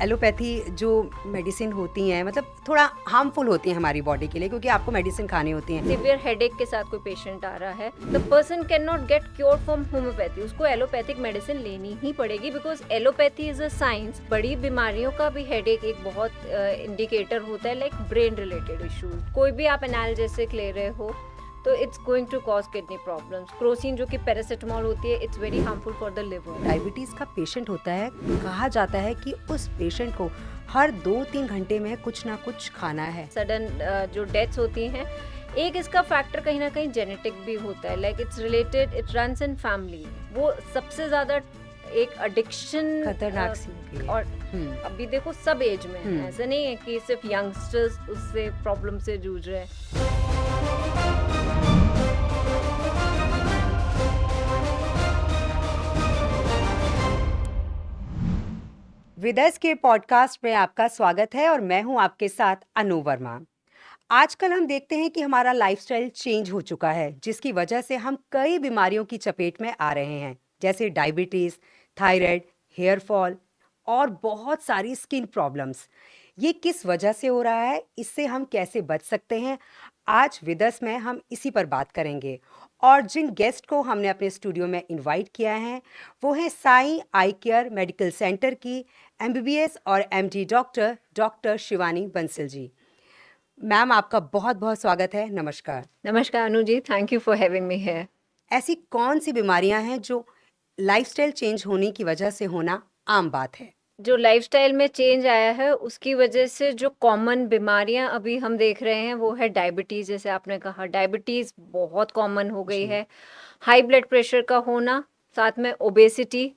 Allopathy जो medicine होती हैं मतलब थोड़ा हार्मफुल होती हैं हमारी बॉडी के लिए, क्योंकि आपको मेडिसिन खानी होती हैं। सिवियर हेडेक के साथ कोई पेशेंट आ रहा है, the person can not get cure from homeopathy, उसको एलोपैथिक मेडिसिन लेनी ही पड़ेगी, because allopathy is a science. बड़ी बीमारियों का भी हेडेक एक बहुत इंडिकेटर होता है, लाइक ब्रेन रिलेटेड इश्यूज। कोई भी आप एनाल्जेसिक ले रहे हो तो it's going to cause kidney problems. Crocin जो कि पैरासिटामोल होती है, it's very harmful for the liver. Diabetes का पेशेंट होता है, कहा जाता है कि उस पेशेंट को हर 2-3 घंटे में कुछ ना कुछ खाना है। सडन जो डेथ्स होती हैं, एक इसका फैक्टर कहीं ना कहीं जेनेटिक भी होता है, like it's related, it runs in family. वो सबसे ज्यादा एक एडिक्शन खतरनाक सी होती है। और अभी देखो सब एज में है, ऐसा नहीं है कि सिर्फ यंगस्टर्स उससे प्रॉब्लम से जूझ रहे हैं। विदर्स के पॉडकास्ट में आपका स्वागत है और मैं हूं आपके साथ अनु वर्मा। आजकल हम देखते हैं कि हमारा लाइफस्टाइल चेंज हो चुका है, जिसकी वजह से हम कई बीमारियों की चपेट में आ रहे हैं, जैसे डायबिटीज़, थायराइड, हेयर फॉल और बहुत सारी स्किन प्रॉब्लम्स। ये किस वजह से हो रहा है, इससे हम कैसे बच सकते हैं, आज विदर्स में हम इसी पर बात करेंगे। और जिन गेस्ट को हमने अपने स्टूडियो में इनवाइट किया है वो हैं Sai eye care medical centre की एमबीबीएस और MD doctor Shivani Bansal ji. Ma'am, आपका बहुत बहुत स्वागत है। नमस्कार। नमस्कार Anu ji, thank you for having me here. ऐसी कौन सी बीमारियां हैं जो लाइफस्टाइल चेंज होने की वजह से होना आम बात है? जो लाइफस्टाइल में चेंज आया है उसकी वजह से जो कॉमन बीमारियां अभी हम देख रहे हैं वो है डायबिटीज़। जैसे आपने कहा, डायबिटीज़ बहुत कॉमन हो गई जी। है। हाई ब्लड प्रेशर का होना, साथ में obesity,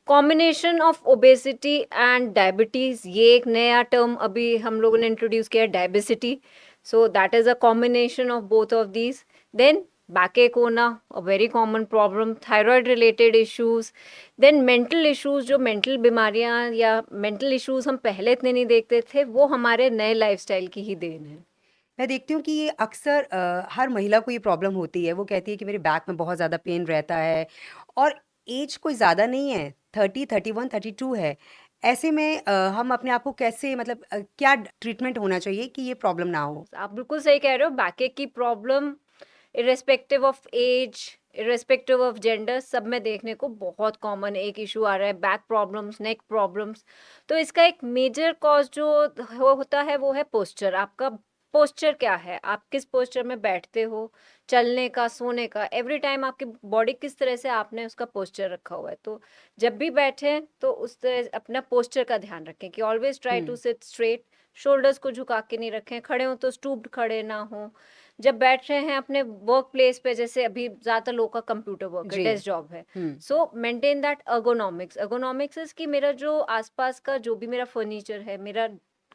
combination of obesity and diabetes, ये एक नया टर्म अभी हम लोगों ने इंट्रोड्यूस किया है, diabesity. So that is a combination of both of these. Then back होना, a very common problem, thyroid related issues, then mental issues. जो मेंटल बीमारियां या मेंटल इश्यूज हम पहले इतने नहीं देखते थे, वो हमारे नए लाइफस्टाइल की ही देन है। मैं देखती हूँ कि ये अक्सर हर महिला को ये प्रॉब्लम होती है। वो कहती है कि मेरे बैक में बहुत ज़्यादा पेन रहता है और एज कोई ज़्यादा नहीं है, 30, 31, 32 है। ऐसे में हम अपने आप को कैसे मतलब क्या ट्रीटमेंट होना चाहिए कि ये प्रॉब्लम ना हो? आप बिल्कुल सही कह रहे हो, बैक की problem irrespective of age, irrespective of gender, सब में देखने को बहुत कॉमन एक इशू आ रहा है, बैक प्रॉब्लम्स, नेक प्रॉब्लम्स। तो इसका एक मेजर कॉज जो होता है वो है पोस्चर। आपका पोस्चर क्या है, आप किस पोस्चर में बैठते हो, चलने का, सोने का, एवरी टाइम आपकी बॉडी किस तरह से आपने उसका पोस्चर रखा हुआ है। तो जब भी बैठे तो उस तरह अपना पोस्चर का ध्यान रखें कि always try to sit straight, shoulders को झुका के नहीं रखें, खड़े हो तो स्टूप्ड खड़े ना हो। जब बैठ रहे हैं अपने वर्क प्लेस पे, जैसे अभी ज्यादातर लोग का कंप्यूटर वर्क है, जी। डेस्क जॉब है, hmm. So maintain that ergonomics. Ergonomics is कि मेरा जो आसपास का जो भी मेरा फर्नीचर है, मेरा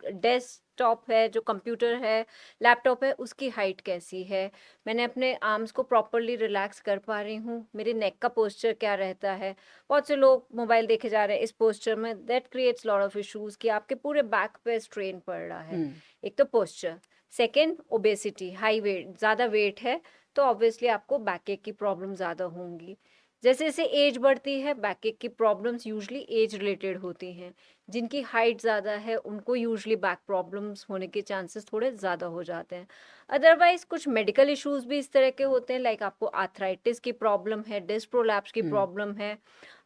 डेस्कटॉप है, जो कंप्यूटर है, लैपटॉप है, उसकी हाइट कैसी है, मैंने अपने आर्म्स को प्रॉपरली रिलैक्स कर पा रही हूँ, मेरे नेक का पोस्चर क्या रहता है। बहुत से लोग मोबाइल देखे जा रहे हैं इस पोस्चर में, that creates lot of issues कि आपके पूरे बैक पे स्ट्रेन पड़ रहा है। एक तो posture, second obesity, high wait, ज़्यादा वेट है तो ऑब्वियसली आपको बैक एक की प्रॉब्लम ज़्यादा होंगी। जैसे जैसे एज बढ़ती है, बैक एक की प्रॉब्लम्स यूजली एज रिलेटेड होती हैं। जिनकी हाइट ज़्यादा है उनको यूजली बैक प्रॉब्लम्स होने के चांसेस थोड़े ज़्यादा हो जाते हैं। अदरवाइज कुछ मेडिकल इश्यूज भी इस तरह के होते हैं, लाइक आपको आर्थराइटिस की प्रॉब्लम है, डिस्क प्रोलैप्स की प्रॉब्लम है,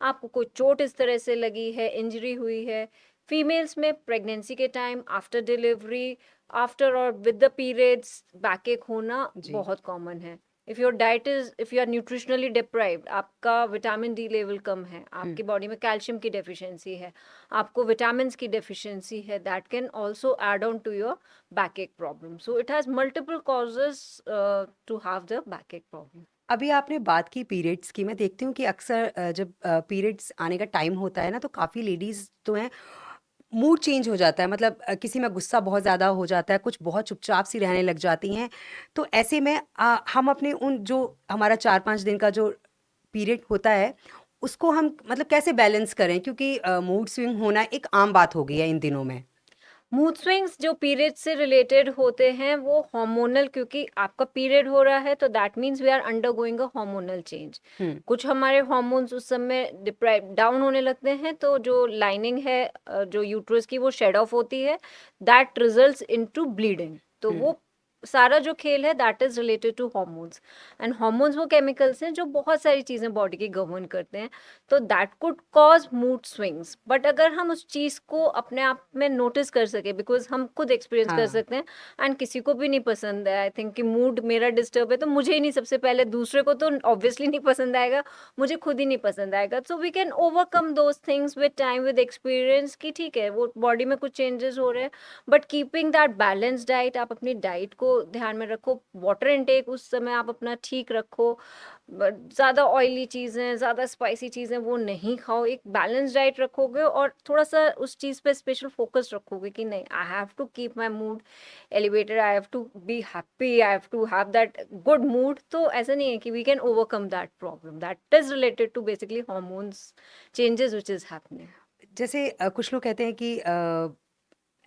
आपको कोई चोट इस तरह से लगी है, इंजरी हुई है। फीमेल्स में प्रेगनेंसी के टाइम, आफ्टर डिलीवरी, आफ्टर और विद द पीरियड्स बैक एक होना जी। बहुत कॉमन है। If your diet is, if you are nutritionally deprived, आपका विटामिन डी लेवल कम है, आपकी बॉडी में कैल्शियम की डेफिशिएंसी है, आपको विटामिन की डेफिशिएंसी है, that can also add on to your back ache problem. So it has multiple causes to have the back ache problem. अभी आपने बात की पीरियड्स की। मैं देखती हूँ कि अक्सर जब पीरियड्स आने का टाइम होता है ना, तो काफ़ी लेडीज़ तो हैं, मूड चेंज हो जाता है। मतलब किसी में गुस्सा बहुत ज़्यादा हो जाता है, कुछ बहुत चुपचाप सी रहने लग जाती हैं। तो ऐसे में हम अपने उन जो हमारा 4-5 दिन का जो पीरियड होता है उसको हम मतलब कैसे बैलेंस करें, क्योंकि मूड स्विंग होना एक आम बात हो गई है इन दिनों में। मूड स्विंग्स जो पीरियड से रिलेटेड होते हैं वो हार्मोनल, क्योंकि आपका पीरियड हो रहा है तो that means we are undergoing a hormonal change. Hmm. कुछ हमारे हार्मोन्स उस समय डिप्राइव डाउन होने लगते हैं, तो जो लाइनिंग है जो यूट्रस की वो शेड ऑफ होती है, दैट रिजल्ट्स इनटू ब्लीडिंग। तो हम्म। वो सारा जो खेल है that is related to hormones. And hormones वो केमिकल्स हैं जो बहुत सारी चीजें बॉडी की गवर्न करते हैं, तो that could cause mood swings. But अगर हम उस चीज को अपने आप में नोटिस कर सके, बिकॉज हम खुद एक्सपीरियंस कर हाँ। सकते हैं, एंड किसी को भी नहीं पसंद है आई थिंक कि मूड मेरा डिस्टर्ब है, तो मुझे ही नहीं, सबसे पहले दूसरे को तो ऑब्वियसली नहीं पसंद आएगा, मुझे खुद ही नहीं पसंद आएगा। So we can overcome those things with time, with experience, कि ठीक है वो बॉडी में कुछ चेंजेस हो रहे हैं, but keeping that balance diet, आप अपनी डाइट को ध्यान में रखो, वाटर इनटेक उस समय आप अपना ठीक रखो, ज़्यादा ऑयली चीज़ें, ज़्यादा स्पाइसी चीज़ें वो नहीं खाओ, एक बैलेंस डाइट रखोगे और थोड़ा सा उस चीज़ पे स्पेशल फोकस रखोगे कि नहीं, I have to keep my mood elevated, I have to be happy, I have to have that good mood. तो ऐसा नहीं है कि we can overcome that problem, that is related to basically hormones changes which is happening. जैसे कुछ लोग कहते हैं कि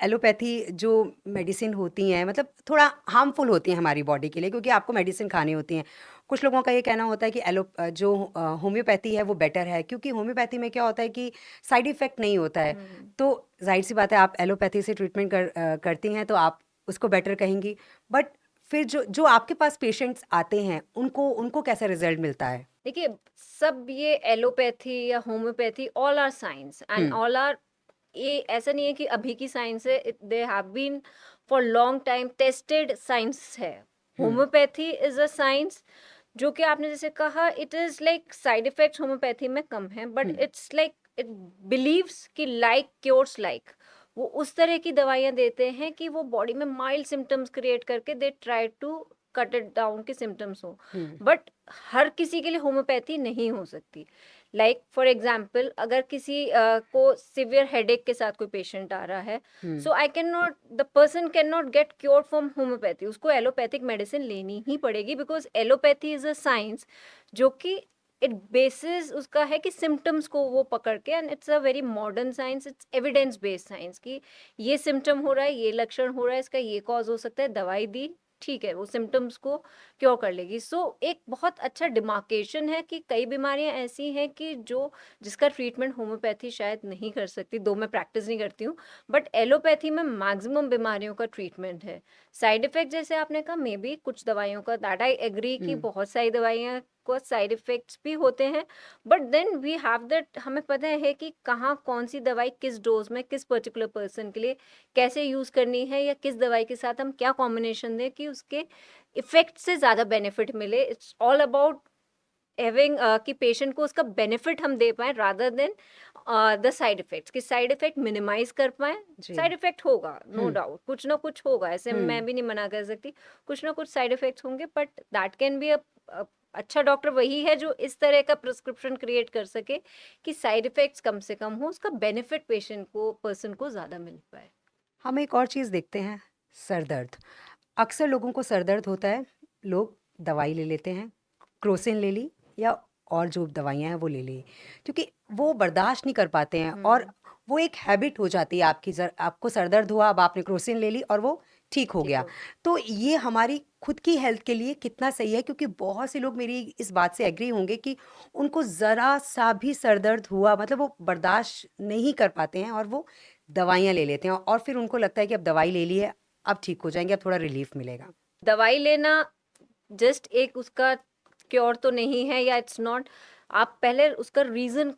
एलोपैथी जो मेडिसिन होती हैं मतलब थोड़ा हार्मफुल होती हैं हमारी बॉडी के लिए, क्योंकि आपको मेडिसिन खानी होती हैं। कुछ लोगों का ये कहना होता है कि जो होम्योपैथी है वो बेटर है, क्योंकि होम्योपैथी में क्या होता है कि साइड इफ़ेक्ट नहीं होता है। तो ज़ाहिर सी बात है, आप एलोपैथी से ट्रीटमेंट करती हैं तो आप उसको बेटर कहेंगी। बट फिर जो जो आपके पास पेशेंट्स आते हैं उनको उनको कैसा रिजल्ट मिलता है? देखिए, सब ये एलोपैथी या homeopathy all are science and hmm. All are, ये ऐसा नहीं है कि अभी की साइंस है, they have been for long time tested science है। Hmm. Homeopathy is a science जो कि आपने जैसे कहा, it is like side effects homeopathy में कम है, but hmm. It's like it believes कि लाइक क्योर्स लाइक, वो उस तरह की दवाइयाँ देते हैं कि वो बॉडी में माइल्ड सिम्टम्स क्रिएट करके they try to cut it down के सिम्टम्स हो। हुँ। बट हर किसी के लिए होम्योपैथी नहीं हो सकती। लाइक फॉर एग्जाम्पल, अगर किसी को सिवियर हेडेक के साथ कोई पेशेंट आ रहा है, hmm. So I can not, the person can not get cure from homeopathy, उसको एलोपैथिक मेडिसिन लेनी ही पड़ेगी, because allopathy is a science जो कि इट बेसिस उसका है कि सिम्टम्स को वो पकड़ के, and it's a very modern science, it's evidence based science कि ये सिम्टम हो रहा है, ये लक्षण हो रहा है, इसका ये कॉज हो सकता है, दवाई दी, ठीक है, वो सिम्टम्स को क्योर कर लेगी। सो एक बहुत अच्छा डिमार्केशन है कि कई बीमारियां ऐसी हैं कि जो जिसका ट्रीटमेंट होम्योपैथी शायद नहीं कर सकती, दो मैं प्रैक्टिस नहीं करती हूँ, बट एलोपैथी में मैक्सिमम बीमारियों का ट्रीटमेंट है। साइड इफेक्ट जैसे आपने कहा, मे बी कुछ दवाइयों का, दैट आई एग्री कि हुँ। बहुत सारी दवाइयाँ को साइड इफेक्ट्स भी होते हैं, but then we have that, हमें पता है कि कहाँ कौन सी दवाई किस डोज में किस पर्टिकुलर पर्सन के लिए कैसे यूज करनी है, या किस दवाई के साथ हम क्या कॉम्बिनेशन दें कि उसके इफेक्ट से ज्यादा बेनिफिट मिले। इट्स ऑल अबाउट हैविंग कि पेशेंट को उसका बेनिफिट हम दे पाए, rather than the side effects, कि साइड इफेक्ट मिनिमाइज कर पाए। जी। साइड इफेक्ट होगा, नो हुँ। डाउट, कुछ ना कुछ होगा, ऐसे हुँ। मैं भी नहीं मना कर सकती, कुछ ना कुछ साइड इफेक्ट्स होंगे, बट दैट कैन बी अच्छा डॉक्टर वही है जो इस तरह का प्रिस्क्रिप्शन क्रिएट कर सके कि साइड इफेक्ट्स कम से कम हो, उसका बेनिफिट पेशेंट को, पर्सन को ज्यादा मिल पाए। हम एक और चीज़ देखते हैं, सर दर्द। अक्सर लोगों को सर दर्द होता है, लोग दवाई ले लेते हैं, क्रोसिन ले ली या और जो दवाइयाँ हैं वो ले ली, क्योंकि वो बर्दाश्त नहीं कर पाते हैं और हम्म। वो एक हैबिट हो जाती है आपकी। आपको सर दर्द हुआ, अब आपने क्रोसिन ले ली और वो ठीक हो ठीक गया। हो। तो ये हमारी खुद की हेल्थ के लिए कितना सही है? क्योंकि बहुत से लोग मेरी इस बात से एग्री होंगे कि उनको ज़रा-सा भी सर दर्द हुआ मतलब वो बर्दाश्त नहीं कर पाते हैं और वो दवाइयाँ ले लेते हैं और फिर उनको लगता है कि अब दवाई ले ली है, अब ठीक हो जाएँगे, अब थोड़ा रिलीफ़ मिलेगा। दवाई लेना जस्ट एक उसका क्योर तो नहीं है, या इट्स नॉट, आप पहले उसका रीजन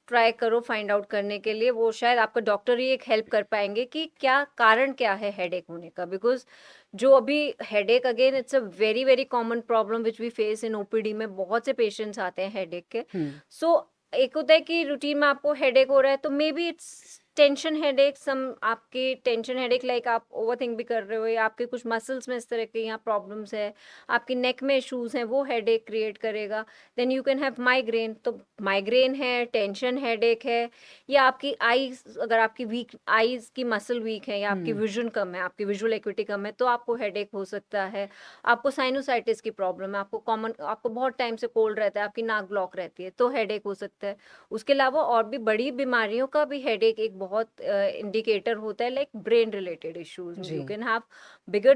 ट्राई करो फाइंड आउट करने के लिए, वो शायद आपका डॉक्टर ही एक हेल्प कर पाएंगे कि क्या कारण क्या है हेडेक होने का। बिकॉज जो अभी headache, again it's a very very common problem which we face in OPD में, बहुत से पेशेंट्स आते हैं हेडेक के। हुँ। सो एक होता है कि रूटीन में आपको हेडेक हो रहा है, तो may be it's tension headache, some आपके टेंशन हेडेक, लाइक आप ओवरथिंक भी कर रहे हो, या आपके कुछ मसल्स में इस तरह के यहाँ प्रॉब्लम्स है, आपकी नेक में इश्यूज हैं, वो हेडेक क्रिएट करेगा। Then you can have migraine, तो माइग्रेन है, टेंशन हेडेक है, या आपकी आईज, अगर आपकी वीक आईज की मसल वीक है, या आपकी हुँ। विजन कम है, आपकी विजुअल एक्विटी कम है, तो आपको हेडेक हो सकता है। आपको साइनोसाइटिस की प्रॉब्लम है, आपको बहुत टाइम से कोल्ड रहता है, आपकी नाक ब्लॉक रहती है, तो हेडेक हो सकता है। उसके अलावा और भी बड़ी बीमारियों का भी हेडेक एक बहुत इंडिकेटर होता है लाइक ब्रेन रिलेटेड इश्यूज. जी you can have bigger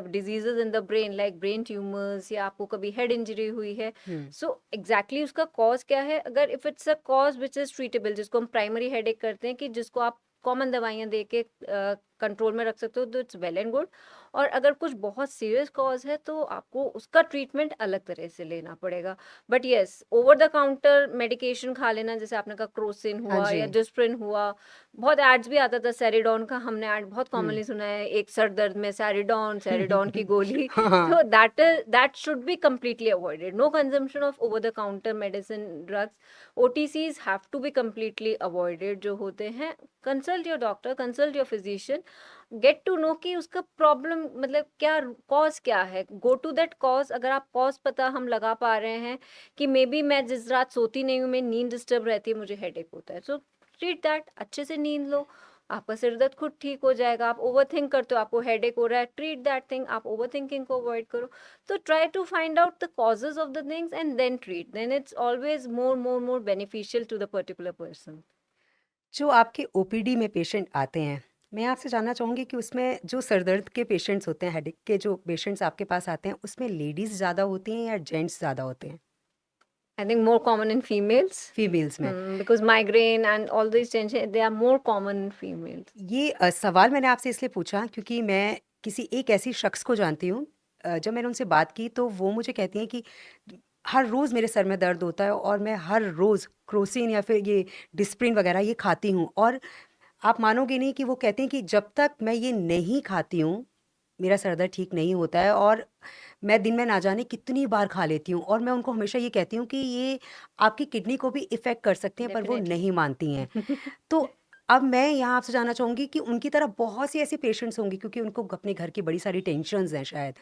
diseases in the brain like brain tumours, या आपको कभी हेड इंजरी हुई है. हम्म सो एग्जैक्टली उसका कॉज क्या है? अगर if it's a cause which is treatable, जिसको हम प्राइमरी हेडेक करते हैं, कि जिसको आप कॉमन दवाइयाँ दे के कंट्रोल में रख सकते हो, तो इट्स वेल एंड गुड. और अगर कुछ बहुत सीरियस कॉज है तो आपको उसका ट्रीटमेंट अलग तरह से लेना पड़ेगा. But yes, over the counter medication खा लेना, जैसे आपने कहा क्रोसिन हाँ हुआ जी या डिस्प्रिन हुआ. बहुत एड्स भी आता था सैरिडॉन का, हमने ऐड बहुत हम्म कॉमनली सुना है, एक सर दर्द में सैरिडॉन, सैरिडॉन की गोली. हाँ So that should be completely avoided. No consumption of over-the-counter medicine drugs. OTCs have to be completely avoided. जो होते हैं, consult your doctor, consult your physician, get to know कि उसका problem मतलब क्या cause क्या है. Go to that cause. अगर आप cause पता हम लगा पा रहे हैं कि मे बी मैं जिस रात सोती नहीं हूँ, मेरी नींद डिस्टर्ब रहती है, मुझे headache होता है, so treat that. अच्छे से नींद लो, आपका सिर दर्द खुद ठीक हो जाएगा. आप ओवर थिंक करते हो, आपको हेडेक हो रहा है, ट्रीट दैट थिंग. आप ओवर थिंकिंग को अवॉइड करो. तो try to find out the causes of the things and then treat. Then it's always more beneficial to the particular person. जो आपके ओपीडी में पेशेंट आते हैं, मैं आपसे जानना चाहूँगी कि उसमें जो सर दर्द के पेशेंट्स होते हैं, हेडेक के जो पेशेंट्स आपके पास आते हैं, उसमें लेडीज़ ज़्यादा होती हैं या जेंट्स ज़्यादा होते हैं I think more common in females, females में? Because migraine and all this tension, they are more common in females. ये सवाल मैंने आपसे इसलिए पूछा क्योंकि मैं किसी एक ऐसी शख्स को जानती हूँ, जब मैंने उनसे बात की तो वो मुझे कहती हैं कि हर रोज़ मेरे सर में दर्द होता है और मैं हर रोज़ क्रोसिन या फिर ये डिस्प्रिन वगैरह ये खाती हूँ, और आप मानोगे नहीं कि वो कहती हैं कि जब तक मैं ये नहीं खाती हूँ मेरा सर दर्द ठीक नहीं होता है, और मैं दिन में ना जाने कितनी बार खा लेती हूँ, और मैं उनको हमेशा ये कहती हूँ कि ये आपकी किडनी को भी इफ़ेक्ट कर सकते हैं, पर वो डेफिनेटली. नहीं मानती हैं। तो अब मैं यहाँ आपसे जानना चाहूँगी कि उनकी तरह बहुत सी ऐसी पेशेंट्स होंगी क्योंकि उनको अपने घर की बड़ी सारी टेंशन्स हैं शायद।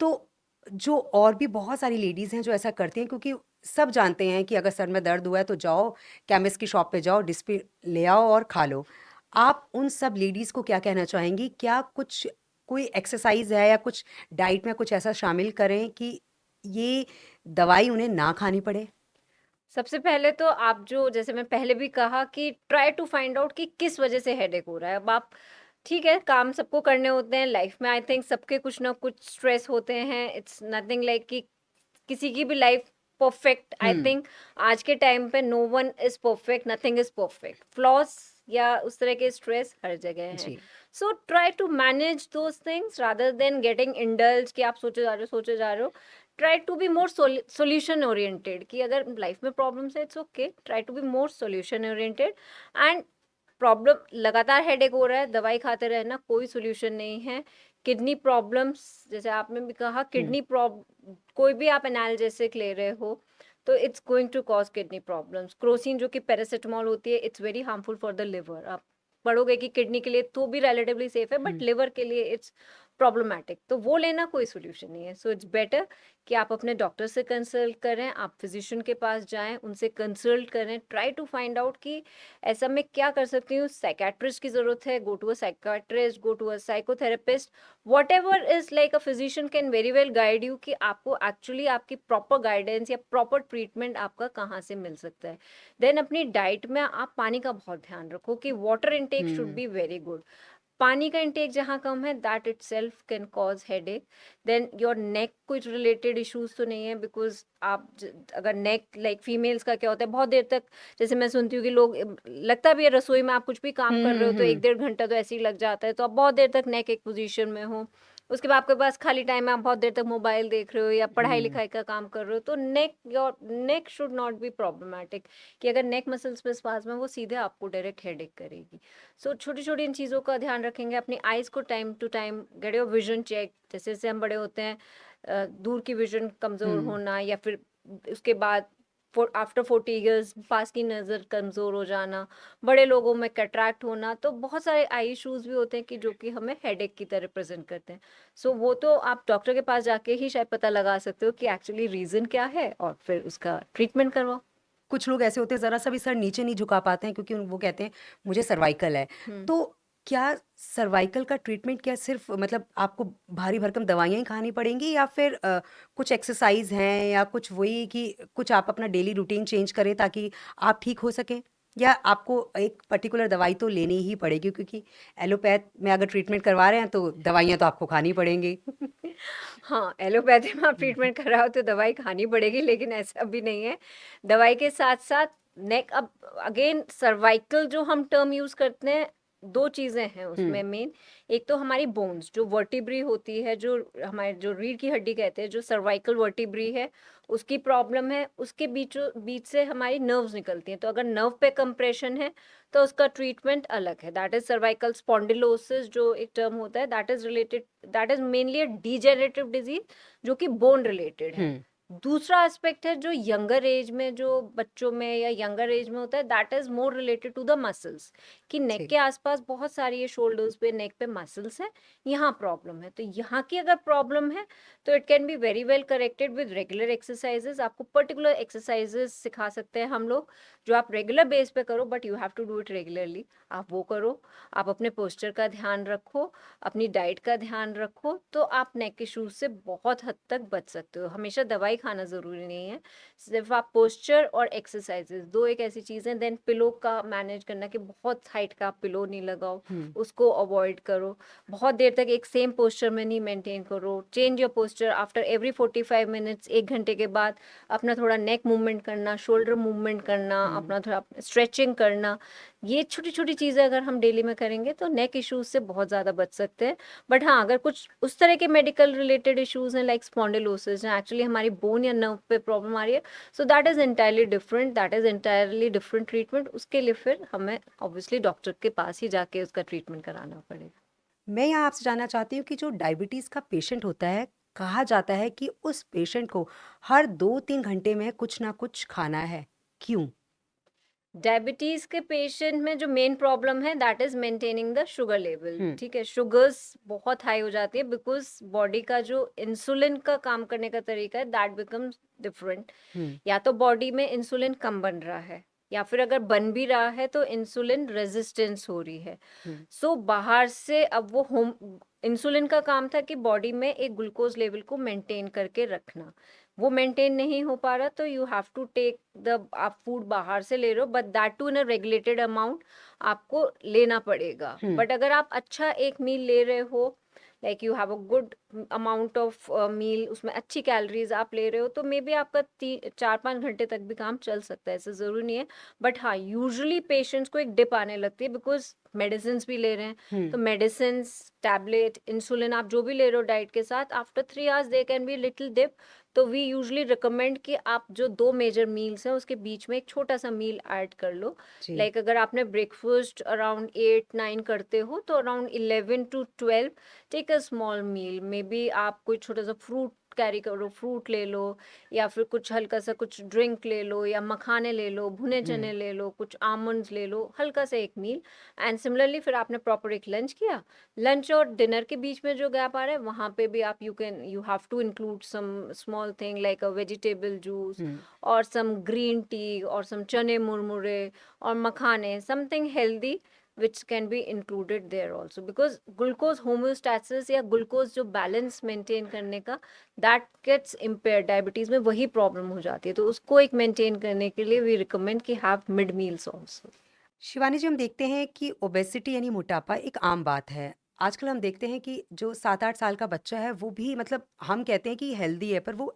तो जो और भी बहुत सारी लेडीज़ हैं जो ऐसा करती हैं, क्योंकि सब जानते हैं कि अगर सर में दर्द हुआ है तो जाओ केमिस्ट की शॉप पे जाओ, डिस्प्रिन ले आओ और खा लो। आप उन सब लेडीज़ को क्या कहना चाहेंगी? क्या कुछ कोई एक्सरसाइज़ है या कुछ डाइट में कुछ ऐसा शामिल करें कि ये दवाई उन्हें ना खानी पड़े? सबसे पहले तो आप जो, जैसे मैं पहले भी कहा, कि ट्राई टू फाइंड आउट कि किस वजह से हेडेक हो रहा है. अब आप, ठीक है, काम सबको करने होते हैं लाइफ में, आई थिंक सबके कुछ ना कुछ स्ट्रेस होते हैं. इट्स नथिंग लाइक कि किसी की भी life perfect. I hmm, think आज के टाइम पे no one is perfect, nothing is perfect. Flaws या उस तरह के स्ट्रेस हर जगह हैं. जी। So try to manage those things rather than getting indulge कि आप सोचे जा रहे हो, सोचे जा रहे हो. Try to be more solution oriented, कि अगर लाइफ में प्रॉब्लम्स है, it's okay, try to be more solution oriented. And problem लगातार हेडेक हो रहा है, दवाई खाते रहना कोई सोल्यूशन नहीं है. किडनी प्रॉब्लम्स, जैसे आपने भी कहा, हुँ, किडनी कोई भी आप एनाल्जेसिक ले रहे हो तो it's going to cause kidney problems. Crocin जो कि पैरासिटामोल होती है, it's very harmful for the liver. आप पढ़ोगे कि किडनी के लिए तो भी रिलेटिवली सेफ है, बट हुँ। लिवर के लिए इट्स प्रॉब्लमैटिक, तो वो लेना कोई सोल्यूशन नहीं है. सो इट्स बेटर कि आप अपने डॉक्टर से कंसल्ट करें, आप फिजिशियन के पास जाएं, उनसे कंसल्ट करें. ट्राई टू फाइंड आउट कि ऐसा मैं क्या कर सकती हूँ. साइकेट्रिस्ट की जरूरत है, go to a psychiatrist, go to a psychotherapist. Whatever is like a physician can very well guide you कि आपको एक्चुअली आपकी प्रॉपर गाइडेंस या प्रॉपर ट्रीटमेंट आपका कहाँ से मिल सकता है. देन अपनी डाइट में आप पानी का बहुत ध्यान रखो कि water intake should hmm. Be very good. पानी का इंटेक जहाँ कम है, that itself can cause headache. Then your neck कुछ रिलेटेड इश्यूज तो नहीं है, बिकॉज आप अगर नेक लाइक फीमेल्स का क्या होता है, बहुत देर तक, जैसे मैं सुनती हूँ कि लोग, लगता भी है रसोई में आप कुछ भी काम हुँ, कर रहे हुँ, हो तो एक हुँ। डेढ़ घंटा तो ऐसे ही लग जाता है, तो आप बहुत देर तक नेक एक पोजीशन में हो. उसके बाद आपके पास खाली टाइम है, आप बहुत देर तक मोबाइल देख रहे हो या पढ़ाई हुँ। लिखाई का काम कर रहे हो, तो your neck should not B problematic, कि अगर नेक मसल्स में स्पाज्म है, वो सीधे आपको डायरेक्ट हेडेक करेगी. सो छोटी छोटी इन चीज़ों का ध्यान रखेंगे. अपनी आइज़ को time to time get your vision check. जैसे जैसे हम बड़े होते हैं, दूर की विजन कमज़ोर हुँ। होना, या फिर उसके बाद आफ्टर 40 ईयर्स पास की नज़र कमज़ोर हो जाना, बड़े लोगों में कैटरैक्ट होना, तो बहुत सारे आई इशूज़ भी होते हैं कि जो कि हमें हेडेक की तरह प्रेजेंट करते हैं. सो वो तो आप डॉक्टर के पास जाके ही शायद पता लगा सकते हो कि एक्चुअली रीज़न क्या है, और फिर उसका ट्रीटमेंट करवाओ. कुछ लोग ऐसे होते हैं ज़रा-सा भी सर नीचे नहीं झुका पाते हैं क्योंकि वो कहते हैं मुझे सर्वाइकल है। हम्म. तो क्या सर्वाइकल का ट्रीटमेंट क्या सिर्फ़ मतलब आपको भारी-भरकम दवाइयाँ ही खानी पड़ेंगी या फिर कुछ एक्सरसाइज़ हैं या कुछ वही कि कुछ आप अपना डेली रूटीन चेंज करें ताकि आप ठीक हो सकें? या आपको एक पर्टिकुलर दवाई तो लेनी ही पड़ेगी, क्योंकि एलोपैथ में अगर ट्रीटमेंट करवा रहे हैं तो दवाइयाँ तो आपको खानी पड़ेंगी। हाँ, एलोपैथी में आप ट्रीटमेंट कर रहे हो तो दवाई खानी पड़ेगी, लेकिन ऐसा भी नहीं है। दवाई के साथ-साथ नेक, अब अगेन सर्वाइकल जो हम टर्म यूज़ करते हैं, 2 चीज़ें हैं उसमें मेन। एक तो हमारी बोन्स जो वर्टिब्री होती है, जो हमारे जो रीढ़ की हड्डी कहते हैं, जो सर्वाइकल वर्टिब्री है, उसकी प्रॉब्लम है। उसके बीच से हमारी नर्व्स निकलती हैं, तो अगर नर्व पे कंप्रेशन है तो उसका ट्रीटमेंट अलग है। दैट इज सर्वाइकल स्पॉन्डिलोसिस जो एक टर्म होता है, that is mainly a degenerative disease जो कि बोन रिलेटेड है। हम्म। दूसरा एस्पेक्ट है जो यंगर एज में, जो बच्चों में या यंगर एज में होता है, that is more related to the muscles, कि नेक ठीक। के आसपास बहुत सारी ये शोल्डर्स पे, नेक पे मसल्स हैं, यहाँ प्रॉब्लम है। तो यहाँ की अगर प्रॉब्लम है तो it can be very well corrected with regular exercises. आपको पर्टिकुलर एक्सरसाइजेस सिखा सकते हैं हम लोग, जो आप रेगुलर बेस पे करो, but you have to do it regularly. आप वो करो, आप अपने पोस्चर का ध्यान रखो, अपनी डाइट का ध्यान रखो, तो आप नेक इश्यूज से बहुत हद तक बच सकते हो। हमेशा दवाई खाना ज़रूरी नहीं है, सिर्फ आप पोस्चर और एक्सरसाइजेस, दो एक ऐसी चीज़ें। देन पिलो का मैनेज करना, कि बहुत हाइट का आप पिलो नहीं लगाओ, उसको अवॉइड करो। बहुत देर तक एक सेम पोस्चर में नहीं मेंटेन करो। Change your posture after every 45 minutes, 1 घंटे के बाद अपना थोड़ा नेक मूवमेंट करना, शोल्डर मूवमेंट करना, अपना थोड़ा स्ट्रेचिंग करना। ये छोटी छोटी चीज़ें अगर हम डेली में करेंगे तो नेक इश्यूज से बहुत ज़्यादा बच सकते हैं। बट हाँ, अगर कुछ उस तरह के मेडिकल रिलेटेड इश्यूज हैं, लाइक स्पॉन्डिलोसिस, जहाँ एक्चुअली हमारी बोन या नर्व पे प्रॉब्लम आ रही है, so that is entirely different, that is entirely different treatment. उसके लिए फिर हमें ऑब्वियसली डॉक्टर के पास ही जाके उसका ट्रीटमेंट कराना पड़ेगा। मैं यहाँ आपसे जानना चाहती हूँ कि जो डायबिटीज़ का पेशेंट होता है, कहा जाता है कि उस पेशेंट को हर 2-3 घंटे में कुछ ना कुछ खाना है। क्यों? डायबिटीज के पेशेंट में जो मेन प्रॉब्लम है, that is maintaining the sugar level. Hmm. ठीक है, शुगर्स बहुत हाई हो जाती है, बिकॉज बॉडी का जो इंसुलिन का काम करने का तरीका है, दैट बिकम्स डिफरेंट। हम्म। या तो बॉडी में इंसुलिन कम बन रहा है, या फिर अगर बन भी रहा है तो इंसुलिन रेजिस्टेंस हो रही है। हम्म। सो बाहर से अब वो होम, इंसुलिन का काम था कि बॉडी में एक ग्लूकोज लेवल को मेंटेन करके रखना, वो मेंटेन नहीं हो पा रहा, तो you have to take the, आप फूड बाहर से ले रहे हो, but that too in a regulated amount आपको लेना पड़ेगा। हम्म। बट अगर आप अच्छा एक मील ले रहे हो, like you have a good amount of meal, उसमें अच्छी कैलोरीज आप ले रहे हो, तो मे बी आपका 4-5 घंटे तक भी काम चल सकता है, ऐसा ज़रूरी नहीं है। बट हाँ, यूजुअली पेशेंट्स को एक डिप आने लगती है, बिकॉज मेडिसिन भी ले रहे हैं। तो हम्म। मेडिसिन, टैबलेट, इंसुलिन आप जो भी ले रहे हो डाइट के साथ, after 3 hours they can be little dip. तो वी यूजुअली रिकमेंड कि आप जो 2 मेजर मील्स हैं उसके बीच में एक छोटा सा मील ऐड कर लो। जी। लाइक अगर आपने ब्रेकफास्ट अराउंड 8-9 करते हो, तो around 11 to 12 take a small meal. Maybe आप कोई छोटा सा फ्रूट कैरी करो, फ्रूट ले लो, या फिर कुछ हल्का सा कुछ ड्रिंक ले लो, या मखाने ले लो, भुने हम्म। चने ले लो, कुछ आमंड्स ले लो, हल्का सा एक मील। एंड सिमिलरली फिर आपने प्रॉपर एक लंच किया, लंच और डिनर के बीच में जो गैप आ रहा है, वहाँ पे भी आप you have to include some small thing like a vegetable juice, hmm. और सम ग्रीन टी, और सम चने मुरमुरे, और मखाने, something healthy which can be included there also, because glucose homeostasis या glucose जो बैलेंस मेंटेन करने का, that gets impaired डायबिटीज में, वही प्रॉब्लम हो जाती है। तो उसको एक मेंटेन करने के लिए वी रिकमेंड कि have mid meals also. Shivani ji, हम देखते हैं कि ओबेसिटी यानी मोटापा एक आम बात है। आजकल हम देखते हैं कि जो 7-8 साल का बच्चा है वो भी, मतलब हम कहते हैं कि हेल्दी है, पर वो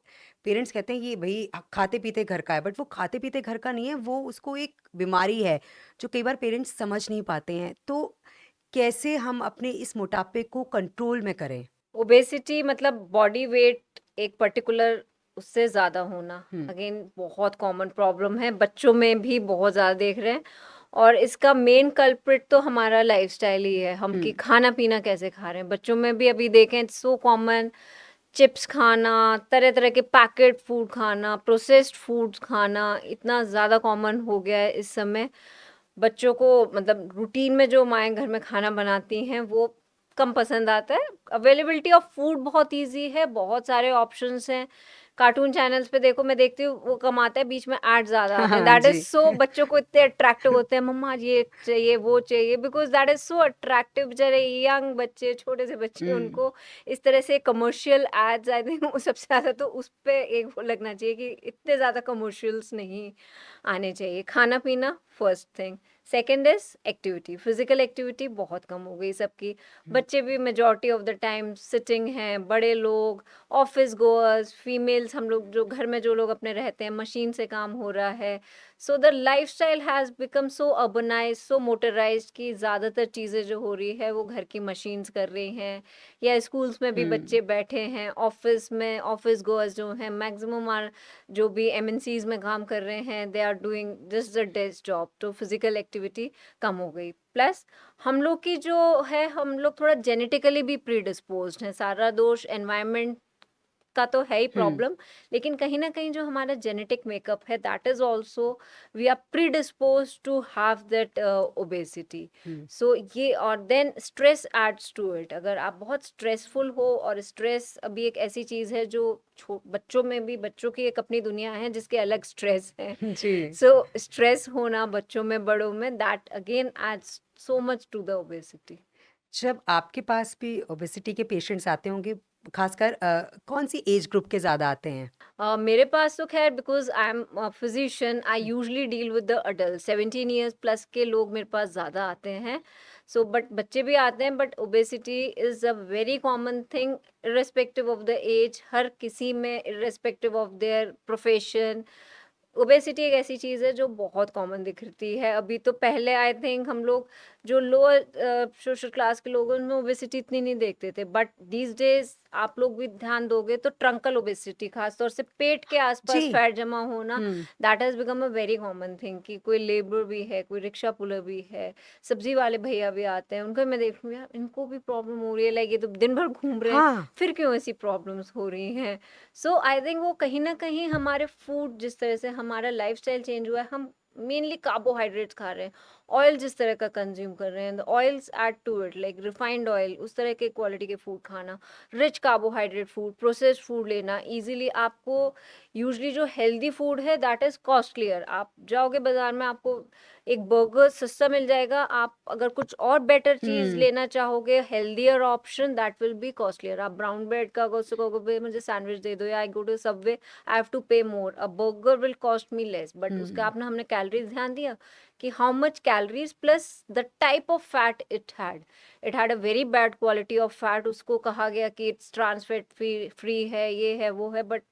पेरेंट्स कहते हैं कि भई खाते पीते घर का है, बट वो खाते पीते घर का नहीं है, वो उसको एक बीमारी है, जो कई बार पेरेंट्स समझ नहीं पाते हैं। तो कैसे हम अपने इस मोटापे को कंट्रोल में करें? ओबेसिटी मतलब बॉडी वेट एक पर्टिकुलर उससे ज़्यादा होना, हुँ। अगेन बहुत कॉमन प्रॉब्लम है, बच्चों में भी बहुत ज़्यादा देख रहे हैं। और इसका मेन कल्प्रिट तो हमारा लाइफस्टाइल ही है, हम कि हुँ। खाना पीना कैसे खा रहे हैं। बच्चों में भी अभी देखें, इट्स सो कॉमन, चिप्स खाना, तरह तरह के पैकेट फूड खाना, प्रोसेस्ड फूड्स खाना, इतना ज़्यादा कॉमन हो गया है इस समय। बच्चों को मतलब रूटीन में जो माएँ घर में खाना बनाती हैं वो कम पसंद आता है। अवेलेबिलिटी ऑफ फूड बहुत ईज़ी है, बहुत सारे ऑप्शंस हैं, कार्टून चैनल्स पे देखो, मैं देखती हूँ वो कमाता है, बीच में एड ज्यादा आते हैं, हाँ दैट इज जी। सो, बच्चों को इतने अट्रैक्टिव होते हैं, मम्मा ये चाहिए वो चाहिए, because that is so attractive. बेचारे यंग बच्चे, छोटे से बच्चे, हम्म। उनको इस तरह से कमर्शियल एड्स, आई थिंक सबसे ज्यादा तो उस पे एक वो लगना चाहिए कि इतने ज्यादा कमर्शियल्स नहीं आने चाहिए। खाना पीना first thing. Second is activity, physical activity बहुत कम हो गई सबकी। बच्चे भी majority of the time sitting हैं, बड़े लोग, ऑफिस गोअर्स, फीमेल्स, हम लोग जो घर में जो लोग अपने रहते हैं, मशीन से काम हो रहा है। So the life style has become so urbanise, so motorise, कि ज़्यादातर चीज़ें जो हो रही है वो घर की मशीन्स कर रही हैं, या स्कूल्स में भी हम्म। बच्चे बैठे हैं, ऑफिस में ऑफिस गोअर्स जो हैं मैक्सिमम आर, जो भी एमएनसीज में काम कर रहे हैं, they are doing just the desk job, तो फिजिकल एक्टिविटी कम हो गई। प्लस हम लोग की जो है, हम लोग थोड़ा जेनेटिकली भी प्रीडिस्पोज्ड हैं, सारा दोष एनवायरनमेंट का तो है ही हम्म। प्रॉब्लम, लेकिन कहीं ना कहीं जो हमारा जेनेटिक मेकअप है, that is also, we are predispose to have that obesity. Hmm. So ये, और then stress adds to it. अगर आप बहुत स्ट्रेसफुल हो, और स्ट्रेस अभी एक ऐसी चीज़ है जो बच्चों में भी, बच्चों की एक अपनी दुनिया है जिसके अलग स्ट्रेस है। जी। सो स्ट्रेस होना बच्चों में, बड़ों में, that again adds so much to the obesity. जब आपके पास भी ओबेसिटी के पेशेंट्स आते होंगे, खासकर कौन सी एज ग्रुप के ज़्यादा आते हैं? मेरे पास तो खैर, because I am physician, I usually deal with the adult, 17 years plus के लोग मेरे पास ज़्यादा आते हैं। सो बट बच्चे भी आते हैं, but obesity is a very common thing, irrespective of the age, हर किसी में, irrespective of their profession. Obesity एक ऐसी चीज़ है जो बहुत कॉमन दिखती है अभी। तो पहले आई थिंक हम लोग जो लोअर सोशल क्लास के लोग हैं, उनमें ओबेसिटी इतनी नहीं देखते थे, बट दीज डेज आप लोग भी ध्यान दोगे तो ट्रंकल ओबेसिटी, खासतौर से पेट के जी। आसपास फैट जमा होना, hmm. That has become a very common thing. कि कोई लेबर भी है, कोई रिक्शा पुलर भी है, सब्जी वाले भैया भी आते हैं, उनको मैं देखूँ यार इनको भी प्रॉब्लम हो रही है, लाइक ये तो दिन भर घूम रहे हैं, हाँ। फिर क्यों ऐसी प्रॉब्लम्स हो रही हैं? सो आई थिंक वो कहीं ना कहीं हमारे फूड, जिस तरह से हमारा लाइफस्टाइल चेंज हुआ है, हम मेनली कार्बोहाइड्रेट्स खा रहे हैं, ऑयल जिस तरह का कंज्यूम कर रहे हैं, the oils add to it, like refined oil, उस तरह के क्वालिटी के फूड खाना, rich carbohydrate food, processed food लेना इजीली। आपको यूजली जो हेल्दी फूड है दैट इज कॉस्टलियर। आप जाओगे बाजार में, आपको एक बर्गर सस्ता मिल जाएगा, आप अगर कुछ और बेटर चीज़ हम्म। लेना चाहोगे, healthier option, that will be costlier. आप ब्राउन ब्रेड का अगर उसको कहोगे "भैया, मुझे सैंडविच दे दो, या I go to Subway, I have to pay more, a burger will cost me less, but उसका हम्म। आपने हमने कैलोरीज ध्यान दिया कि how much calories plus the type of fat it had a very bad quality of fat. उसको कहा गया कि इट्स ट्रांस फैट फ्री है, ये है वो है, but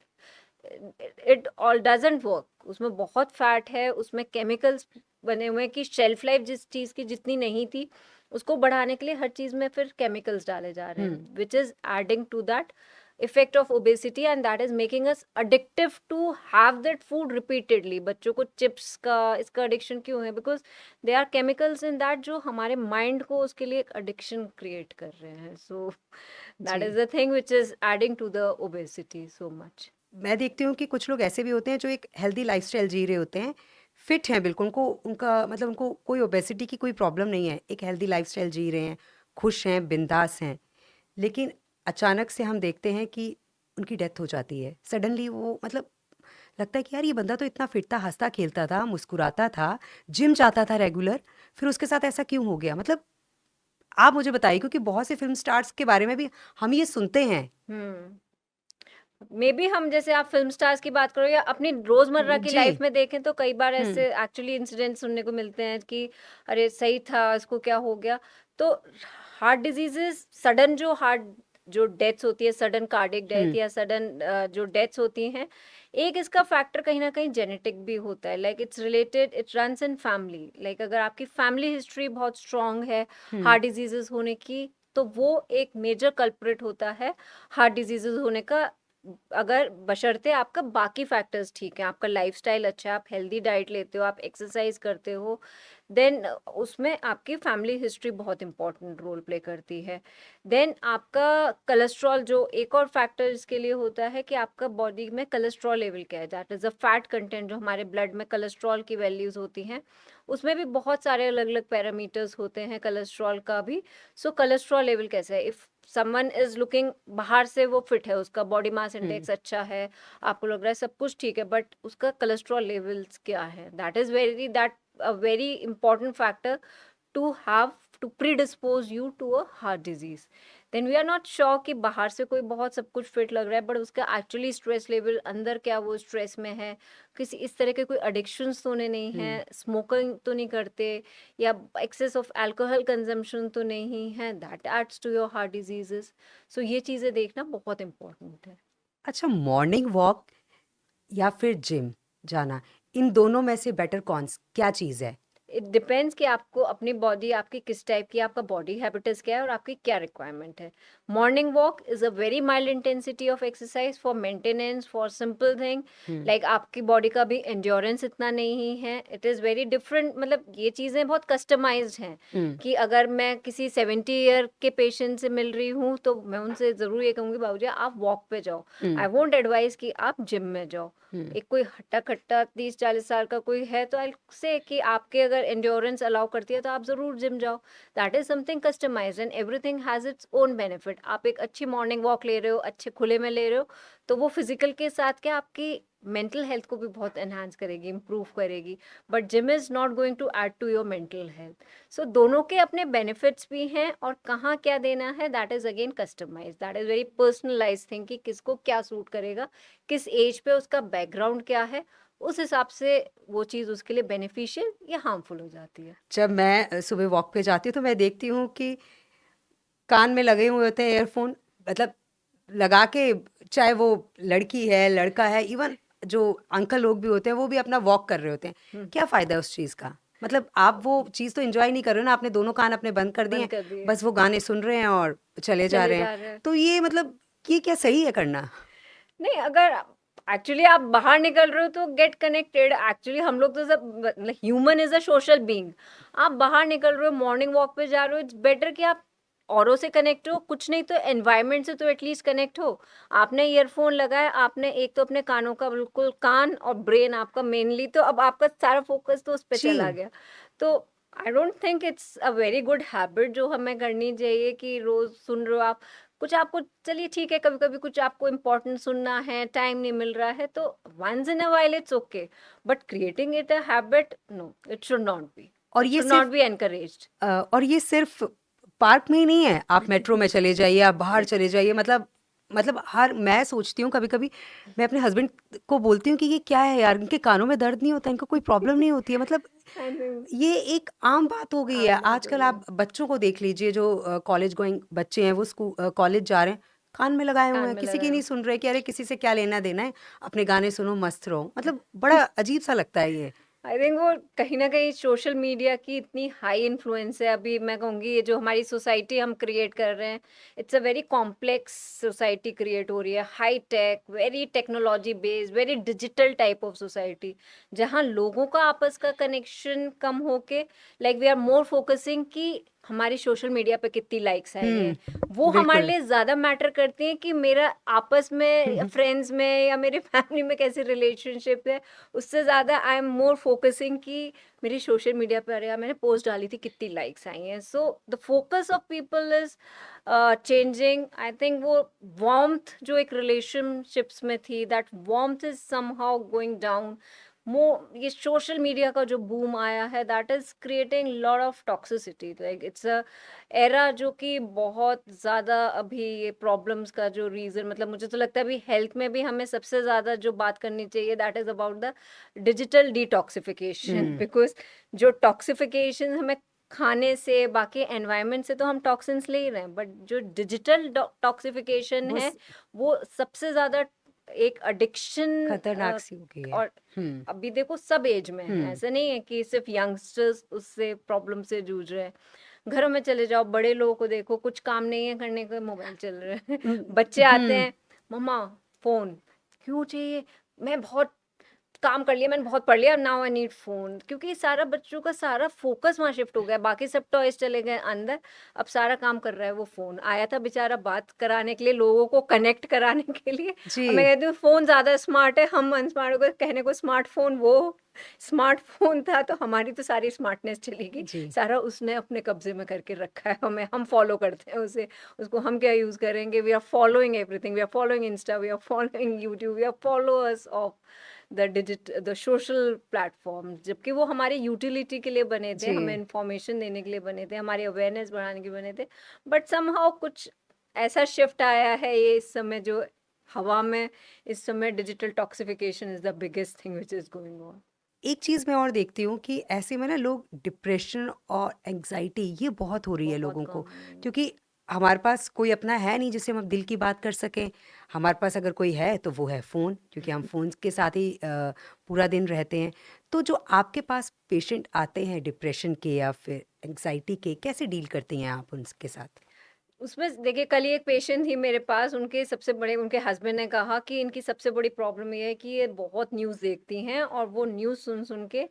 it all doesn't work. उसमें बहुत फैट है, उसमें केमिकल्स बने हुए हैं कि शेल्फ लाइफ जिस चीज़ की जितनी नहीं थी, उसको बढ़ाने के लिए हर चीज़ में फिर केमिकल्स डाले जा रहे हम्म। हैं, which is adding to that effect of obesity, and that is making us addictive to have that food repeatedly. बच्चों को चिप्स का, इसका एडिक्शन क्यों है? Because they are chemicals in that जो हमारे माइंड को उसके लिए एक एडिक्शन क्रिएट कर रहे हैं। सो दैट जी। Is the thing which is adding to the obesity so much. मैं देखती हूँ कि कुछ लोग ऐसे भी होते हैं जो एक हेल्दी लाइफस्टाइल जी रहे होते हैं, फिट हैं बिल्कुल, उनको उनका मतलब उनको कोई ओबेसिटी की कोई प्रॉब्लम नहीं है, एक हेल्दी लाइफस्टाइल जी रहे हैं, खुश हैं, बिंदास हैं। लेकिन अचानक से हम देखते हैं कि उनकी डेथ हो जाती है सडनली। वो मतलब लगता है कि यार ये बंदा तो इतना फिट था, हंसता खेलता था, मुस्कुराता था, जिम जाता था रेगुलर, फिर उसके साथ ऐसा क्यों हो गया? मतलब आप मुझे बताइए, क्योंकि बहुत से फिल्म स्टार्स के बारे में भी हम ये सुनते हैं। हम्म। मे बी हम, जैसे आप फिल्म स्टार्स की बात करो या अपनी रोजमर्रा की जी। लाइफ में देखें, तो कई बार हम्म। ऐसे एक्चुअली इंसिडेंट सुनने को मिलते हैं कि अरे सही था, इसको क्या हो गया। तो हार्ट डिजीजेस, सडन जो हार्ट जो डेथ्स होती है, सडन कार्डियक डेथ हम्म। या सडन जो डेथ्स होती हैं, एक इसका फैक्टर कहीं ना कहीं जेनेटिक भी होता है। Like it's related, it runs in family. Like अगर आपकी फैमिली हिस्ट्री बहुत स्ट्रांग है हम्म। हार्ट डिजीजेस होने की, तो वो एक मेजर कल्प्रिट होता है हार्ट डिजीजेस होने का। अगर बशर्ते आपका बाकी फैक्टर्स ठीक है, आपका लाइफस्टाइल अच्छा है, आप हेल्दी डाइट लेते हो, आप एक्सरसाइज करते हो, देन उसमें आपकी फैमिली हिस्ट्री बहुत इंपॉर्टेंट रोल प्ले करती है। देन आपका कोलेस्ट्रॉल, जो एक और फैक्टर इसके लिए होता है कि आपका बॉडी में कोलेस्ट्रॉल लेवल क्या है, that is a fat content. जो हमारे ब्लड में कोलेस्ट्रॉल की वैल्यूज होती हैं, उसमें भी बहुत सारे अलग अलग पैरामीटर्स होते हैं कोलेस्ट्रॉल का भी। सो कोलेस्ट्रॉल लेवल कैसा है, इफ समवन इज लुकिंग, बाहर से वो फिट है, उसका बॉडी मास इंडेक्स अच्छा है, आपको लग रहा है सब कुछ ठीक है, बट उसका कोलेस्ट्रॉल लेवल्स क्या है, that a very important factor to have to predispose you to a heart disease. Then we are not sure कि बाहर से कोई बहुत सब कुछ फिट लग रहा है, बट उसका एक्चुअली स्ट्रेस लेवल अंदर क्या वो स्ट्रेस में है, किसी इस तरह के कोई एडिक्शंस तो नहीं है, स्मोकिंग तो नहीं करते, या एक्सेस ऑफ अल्कोहल कंजम्पशन तो नहीं है, that adds to your heart diseases. So ये चीज़ें देखना बहुत इंपॉर्टेंट है. अच्छा, मॉर्निंग वॉक या फिर जिम जाना, इन दोनों में से बेटर क्या चीज़ है? इट डिपेंड्स कि आपको अपनी बॉडी आपकी किस टाइप की, आपका बॉडी हैबिट्स क्या है और आपकी क्या रिक्वायरमेंट है. Morning walk is a very mild intensity of exercise for maintenance, for simple thing, like आपकी बॉडी का भी एंड्योरेंस इतना नहीं है. इट इज़ वेरी डिफरेंट, मतलब ये चीज़ें बहुत कस्टमाइज्ड हैं कि अगर मैं किसी 70 ईयर के पेशेंट से मिल रही हूँ तो मैं उनसे ज़रूर ये कहूँगी, बाबूजी आप वॉक पे जाओ, आई वोंट एडवाइस कि आप जिम में जाओ. एक कोई हट्टा खट्टा 30-40 साल का कोई है तो आई से कि आपके अगर एंड्योरेंस अलाउ करती है तो आप ज़रूर जिम जाओ. That is something customised and everything has its own benefit. आप एक अच्छी मॉर्निंग वॉक ले रहे हो, अच्छे खुले में ले रहे हो, तो वो फिजिकल के साथ क्या आपकी मेंटल हेल्थ को भी बहुत एनहांस करेगी, इम्प्रूव करेगी, but gym is not going to add to your mental health. So दोनों के अपने बेनिफिट्स भी हैं, और कहाँ क्या देना है that is again customise, that is very personalise thing कि किसको क्या सूट करेगा, किस एज पे उसका बैकग्राउंड क्या है, उस हिसाब से वो चीज़ उसके लिए बेनिफिशियल या हार्मफुल हो जाती है. जब मैं सुबह वॉक पे जाती हूँ तो मैं देखती हूँ कि कान में लगे हुए होते हैं ईयरफोन, मतलब लगा के, चाहे वो लड़की है लड़का है, इवन जो अंकल लोग भी होते हैं वो भी अपना वॉक कर रहे होते हैं. क्या फ़ायदा है उस चीज़ का? मतलब आप वो चीज़ तो एंजॉय नहीं कर रहे हो ना, आपने दोनों कान अपने बंद कर दिए बंद हैं, कर दिए, बस वो गाने सुन रहे हैं और चले जा चले रहे जा हैं. रहे हैं. तो ये मतलब ये क्या सही है करना? नहीं, अगर एक्चुअली आप बाहर निकल रहे हो तो गेट कनेक्टेड. एक्चुअली हम लोग तो सब, human is a social being. आप बाहर निकल रहे हो, मॉर्निंग वॉक पे जा रहे हो, इट्स बेटर कि आप औरों से कनेक्ट हो, कुछ नहीं तो एनवायरनमेंट से तो एटलीस्ट कनेक्ट हो. आपने ईयरफोन लगाया, आपने एक तो अपने कानों का बिल्कुल, कान और ब्रेन आपका मेनली, तो अब आपका सारा फोकस तो उस पर जी. चला गया. तो I don't think it's a very good habit जो हमें करनी चाहिए कि रोज सुन रहे हो आप कुछ. आपको चलिए ठीक है, कभी कभी कुछ आपको इम्पोर्टेंट सुनना है, टाइम नहीं मिल रहा है, तो once in a while it's okay, but creating it a habit, no, it should not be, और इट ये शुड नॉट सिर्फ बी एनकरेज्ड. और ये सिर्फ पार्क में ही नहीं है, आप मेट्रो में चले जाइए, आप बाहर चले जाइए, मतलब हर मैं सोचती हूँ कभी कभी, मैं अपने हस्बैंड को बोलती हूँ कि ये क्या है यार, इनके कानों में दर्द नहीं होता, इनको कोई प्रॉब्लम नहीं होती है, मतलब आई थिंक ये एक आम बात हो गई है आम बात हो आजकल. गई, आप बच्चों को देख लीजिए, जो कॉलेज गोइंग बच्चे हैं, वो स्कूल कॉलेज जा रहे हैं, कान में लगाए हुए कान हैं, में किसी की लगाया नहीं सुन रहे कि अरे किसी से क्या लेना देना है, अपने गाने सुनो, मस्त रहो. मतलब बड़ा अजीब सा लगता है ये. आई थिंक वो कहीं ना कहीं सोशल मीडिया की इतनी हाई इन्फ्लुएंस है. अभी मैं कहूँगी ये जो हमारी सोसाइटी हम क्रिएट कर रहे हैं, it's a very complex society create हो रही है, high tech, very technology based, very digital type of society, जहाँ लोगों का आपस का कनेक्शन कम होके, like we are more focusing कि हमारी सोशल मीडिया पे कितनी लाइक्स आई हैं, वो हमारे बिल्कुल. लिए ज़्यादा मैटर करती हैं कि मेरा आपस में या फ्रेंड्स में या मेरे फैमिली में कैसे रिलेशनशिप है. उससे ज़्यादा आई एम मोर फोकसिंग कि मेरी सोशल मीडिया पे अरे यार मैंने पोस्ट डाली थी कितनी लाइक्स आई हैं. So the focus of people is changing. I think वो वार्मथ जो एक रिलेशनशिप्स में थी, that warmth is somehow going down. मो ये सोशल मीडिया का जो बूम आया है, that is creating lot of toxicity. Like it's a era जो कि बहुत ज़्यादा अभी ये प्रॉब्लम्स का जो रीज़न, मतलब मुझे तो लगता है अभी हेल्थ में भी हमें सबसे ज़्यादा जो बात करनी चाहिए, that is about the digital detoxification. Because जो टॉक्सिफिकेशन हमें खाने से, बाकी एनवायरनमेंट से तो हम टॉक्सिन्स ले ही रहे हैं, बट जो डिजिटल टॉक्सिफिकेशन वो है वो सबसे ज़्यादा एक एडिक्शन. खतरनाक सी हो गई है. और अभी देखो सब एज में है, ऐसा नहीं है कि सिर्फ यंगस्टर्स उससे प्रॉब्लम से जूझ रहे हैं. घरों में चले जाओ, बड़े लोगों को देखो, कुछ काम नहीं है करने को, मोबाइल चल रहे हैं. बच्चे आते हैं, मम्मा फोन क्यों चाहिए, मैं बहुत काम कर लिया, मैंने बहुत पढ़ लिया, नाउ आई नीड फ़ोन, क्योंकि सारा बच्चों का सारा फ़ोकस वहाँ शिफ्ट हो गया, बाकी सब टॉयज़ चले गए अंदर, अब सारा काम कर रहा है वो फ़ोन। आया था बेचारा बात कराने के लिए, लोगों को कनेक्ट कराने के लिए, और मैं जी, कहती हूँ फ़ोन ज़्यादा स्मार्ट है, हम अनस्मार्ट हो गए, कहने को स्मार्टफ़ोन वो स्मार्टफ़ोन था, तो हमारी तो सारी स्मार्टनेस चली गई, जी, सारा उसने अपने कब्ज़े में करके रखा है, हम फ़ॉलो करते हैं उसे, उसको हम क्या यूज़ करेंगे, we are following everything, we are following Insta, we are following YouTube, we are followers of the social platform, जबकि वो हमारी यूटिलिटी के लिए बने थे, हमें जी। इन्फॉर्मेशन देने के लिए बने थे, हमारी अवेयरनेस बढ़ाने के लिए बने थे, बट समहाउ कुछ ऐसा शिफ्ट आया है ये इस समय जो हवा में इस समय digital toxification is the biggest thing which is going on. एक चीज़ मैं और देखती हूँ कि ऐसे में ना लोग डिप्रेशन और एंग्जायटी ये बहुत हो रही है बहुत लोगों को, कॉमन। क्योंकि हमारे पास कोई अपना है नहीं जिससे हम दिल की बात कर सकें। हमारे पास अगर कोई है तो वो है फ़ोन, क्योंकि हम फ़ोन के साथ ही पूरा दिन रहते हैं। तो जो आपके पास पेशेंट आते हैं डिप्रेशन के या फिर एंग्जायटी के, कैसे डील करती हैं आप उनके साथ? उसमें देखिए कल ही एक पेशेंट थी मेरे पास, उनके हस्बैंड ने कहा कि इनकी सबसे बड़ी प्रॉब्लम ये है कि ये बहुत न्यूज़ देखती हैं, और वो न्यूज़ सुन-सुन के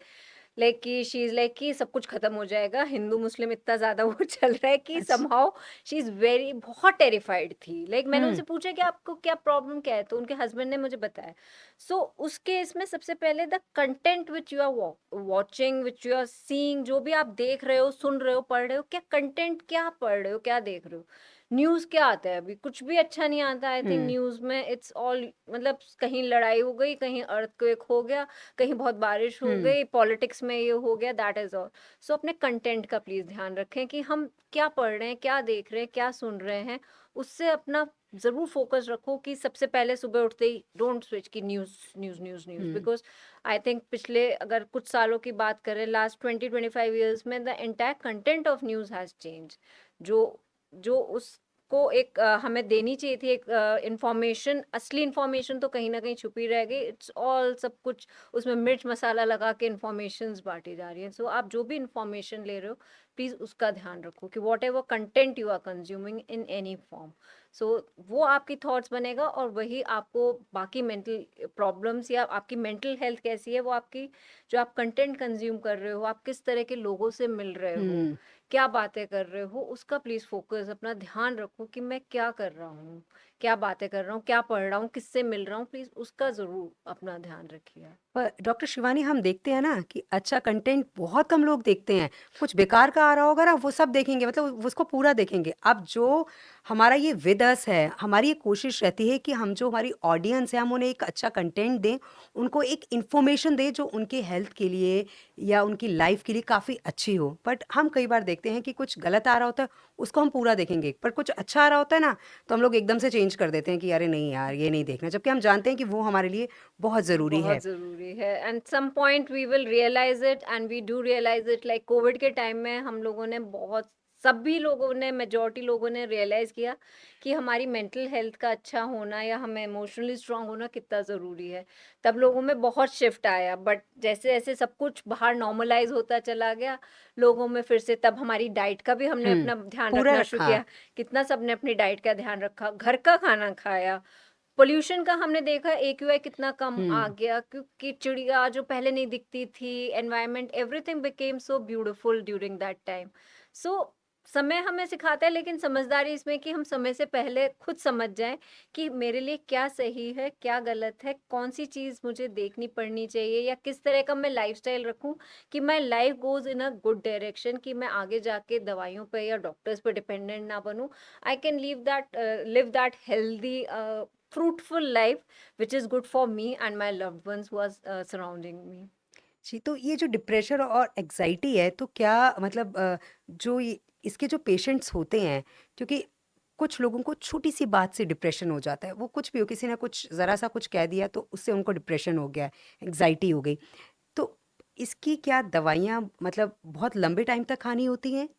लाइक कि शी इज़ लाइक कि सब कुछ खत्म हो जाएगा, हिंदू-मुस्लिम इतना ज़्यादा वो चल रहा है कि अच्छा। समहाउ शी इज़ वेरी बहुत टेरिफाइड थी। लाइक मैंने हुँ, उनसे पूछा कि आपको क्या प्रॉब्लम क्या है? तो उनके हस्बैंड ने मुझे बताया। सो उस केस में सबसे पहले the content which you are watching, which you are seeing, जो भी आप देख रहे हो, सुन रहे हो, पढ़ रहे हो, क्या कंटेंट क्या पढ़ रहे हो, क्या देख रहे हो? न्यूज़ क्या आता है अभी? कुछ भी अच्छा नहीं आता आई थिंक हुँ, न्यूज़ में, इट्स ऑल मतलब कहीं लड़ाई हो गई, कहीं अर्थक्वेक हो गया, कहीं बहुत बारिश हो हुँ, गई, पॉलिटिक्स में ये हो गया, दैट इज़ ऑल। सो अपने कंटेंट का प्लीज़ ध्यान रखें कि हम क्या पढ़ रहे हैं, क्या देख रहे हैं, क्या सुन रहे हैं, उससे अपना ज़रूर फ़ोकस रखो कि सबसे पहले सुबह उठते ही डोंट स्विच कि news, news, news, news, hmm, because I think पिछले अगर कुछ सालों की बात करें, लास्ट 20-25 ईयर्स में the entire content of news has changed. जो जो उसको एक हमें देनी चाहिए थी एक इन्फॉर्मेशन, असली इन्फॉर्मेशन तो कहीं न कहीं छुपी रह गई। इट्स ऑल सब कुछ उसमें मिर्च मसाला लगा के इन्फॉर्मेशंस बाँटी जा रही हैं। सो आप जो भी इन्फॉर्मेशन ले रहे हो, प्लीज़ उसका ध्यान रखो कि whatever content you are consuming in any form, so वो आपकी थॉट्स बनेगा, और वही आपको बाकी मेंटल प्रॉब्लम्स या आपकी मेंटल हेल्थ कैसी है, वो आपकी जो आप कंटेंट कंज्यूम कर रहे हो, आप किस तरह के लोगों से मिल रहे हो, हुँ। क्या बातें कर रहे हो, उसका प्लीज़ फ़ोकस अपना ध्यान रखो कि मैं क्या कर रहा हूँ, क्या बातें कर रहा हूँ, क्या पढ़ रहा हूँ, किससे मिल रहा हूँ, प्लीज़ उसका ज़रूर अपना ध्यान रखिए। पर डॉक्टर शिवानी, हम देखते हैं ना कि अच्छा कंटेंट बहुत कम लोग देखते हैं। कुछ बेकार का आ रहा होगा ना वो सब देखेंगे, मतलब वो उसको पूरा देखेंगे। अब जो हमारा ये विद अस है, हमारी ये कोशिश रहती है कि हम जो हमारी ऑडियंस है हम उन्हें एक अच्छा कंटेंट दें, उनको एक इन्फॉर्मेशन दें जो उनके हेल्थ के लिए या उनकी लाइफ के लिए काफ़ी अच्छी हो। बट हम कई बार देखते हैं कि कुछ गलत आ रहा होता है, उसको हम पूरा देखेंगे, पर कुछ अच्छा आ रहा होता है ना तो हम लोग एकदम से चेंज कर देते हैं कि अरे नहीं यार ये नहीं देखना, जबकि हम जानते हैं कि वो हमारे लिए बहुत ज़रूरी बहुत है। ज़रूरी है, and some point we will realise it, and we do realise it, like Covid के टाइम में हम लोगों ने बहुत, सभी लोगों ने, मेजॉरिटी लोगों ने रियलाइज़ किया कि हमारी मेंटल हेल्थ का अच्छा होना या हमें इमोशनली स्ट्रांग होना कितना ज़रूरी है। तब लोगों में बहुत शिफ्ट आया, बट जैसे-जैसे सब कुछ बाहर नॉर्मलाइज़ होता चला गया, लोगों में फिर से तब हमारी डाइट का भी हमने हुँ, अपना ध्यान पूरा रखना शुरू रखा। किया। कितना सबने अपनी डाइट का ध्यान रखा, घर का खाना खाया। पोल्यूशन का हमने देखा एक्यूआई कितना कम आ हुँ, गया, क्योंकि चिड़िया जो पहले नहीं दिखती थी, environment, everything became so beautiful during that time. So समय हमें सिखाता है, लेकिन समझदारी इसमें कि हम समय से पहले खुद समझ जाएं कि मेरे लिए क्या सही है, क्या गलत है, कौन सी चीज़ मुझे देखनी पड़नी चाहिए, या किस तरह का मैं लाइफस्टाइल रखूं कि my life goes in a good direction, कि मैं आगे जाके दवाइयों पे या डॉक्टर्स पे डिपेंडेंट ना बनूं। I can live that healthy fruitful life which is good for me and my loved ones who are surrounding me. जी, तो ये जो डिप्रेशन और एंग्ज़ायटी है, तो क्या मतलब जो ये इसके जो पेशेंट्स होते हैं, क्योंकि कुछ लोगों को छोटी-सी बात से डिप्रेशन हो जाता है, वो कुछ भी हो, किसी ने कुछ ज़रा-सा कुछ कह दिया तो उससे उनको डिप्रेशन हो गया, एंग्ज़ायटी हो गई। तो इसकी क्या दवाइयाँ मतलब बहुत लंबे टाइम तक खानी होती हैं?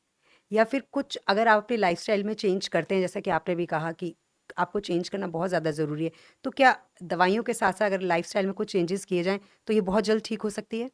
या फिर कुछ अगर आप अपने लाइफ़स्टाइल में चेंज करते हैं, जैसा कि आपने भी कहा कि आपको चेंज करना बहुत ज़्यादा ज़रूरी है, तो क्या दवाइयों के साथ-साथ अगर लाइफ़स्टाइल में कुछ चेंजेस किए जाएँ, तो ये बहुत जल्द ठीक हो सकती है?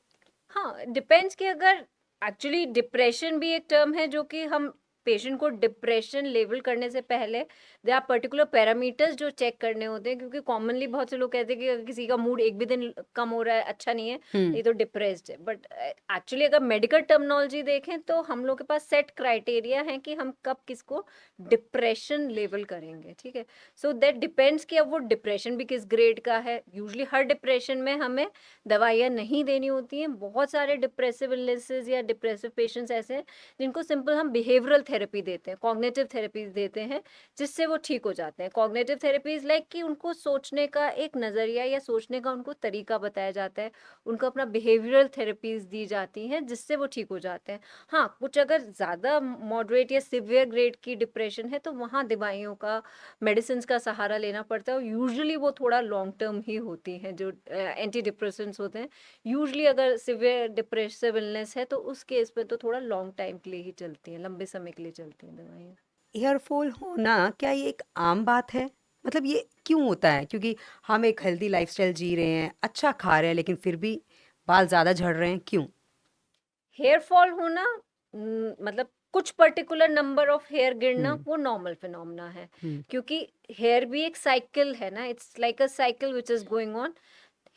हाँ, डिपेंड्स कि अगर एक्चुअली डिप्रेशन भी एक टर्म है जो कि हम पेशेंट को डिप्रेशन लेवल करने से पहले दे आर पर्टिकुलर पैरामीटर्स जो चेक करने होते हैं, क्योंकि कॉमनली बहुत से लोग कहते हैं कि अगर किसी का मूड एक भी दिन कम हो रहा है, अच्छा नहीं है, ये तो डिप्रेस्ड है। बट एक्चुअली अगर मेडिकल टर्मिनोलॉजी देखें तो हम लोग के पास सेट क्राइटेरिया है कि हम कब किसको डिप्रेशन लेवल करेंगे, ठीक है। सो दैट डिपेंड्स कि अब वो डिप्रेशन भी किस ग्रेड का है। यूजली हर डिप्रेशन में हमें दवाइयाँ नहीं देनी होती हैं। बहुत सारे डिप्रेसिव इलनेसेस या डिप्रेसिव पेशेंट्स ऐसे हैं जिनको सिंपल हम बिहेवियरल थेरेपी देते हैं, कॉग्निटिव थेरेपीज देते हैं, जिससे वो ठीक हो जाते हैं। कॉग्निटिव थेरेपीज लाइक कि उनको सोचने का एक नज़रिया या सोचने का उनको तरीका बताया जाता है, उनको अपना बिहेवियरल थेरेपीज दी जाती हैं, जिससे वो ठीक हो जाते हैं। हाँ, कुछ अगर ज़्यादा मॉडरेट या सिवियर ग्रेड की डिप्रेशन है तो वहाँ दवाइयों का, मेडिसिन का सहारा लेना पड़ता है, और यूजुअली वो थोड़ा लॉन्ग टर्म ही होती हैं जो एंटी डिप्रेसेंट्स होते हैं। यूजुअली अगर सिवियर डिप्रेसिव इलनेस है तो उस केस में तो थोड़ा लॉन्ग टाइम के लिए ही चलती हैं, लंबे समय के लिए चलती हैं दवाइयाँ। हेयर फॉल होना क्या ये एक आम बात है? मतलब ये क्यों होता है? क्योंकि हम एक हेल्दी लाइफस्टाइल जी रहे हैं, अच्छा खा रहे हैं, लेकिन फिर भी बाल ज़्यादा झड़ रहे हैं, क्यों? हेयर फॉल होना मतलब कुछ पर्टिकुलर नंबर ऑफ हेयर गिरना हम्म। वो नॉर्मल फिनोमेना है, हम्म। क्योंकि हेयर भी एक साइकिल है ना, it's like a cycle which is going on.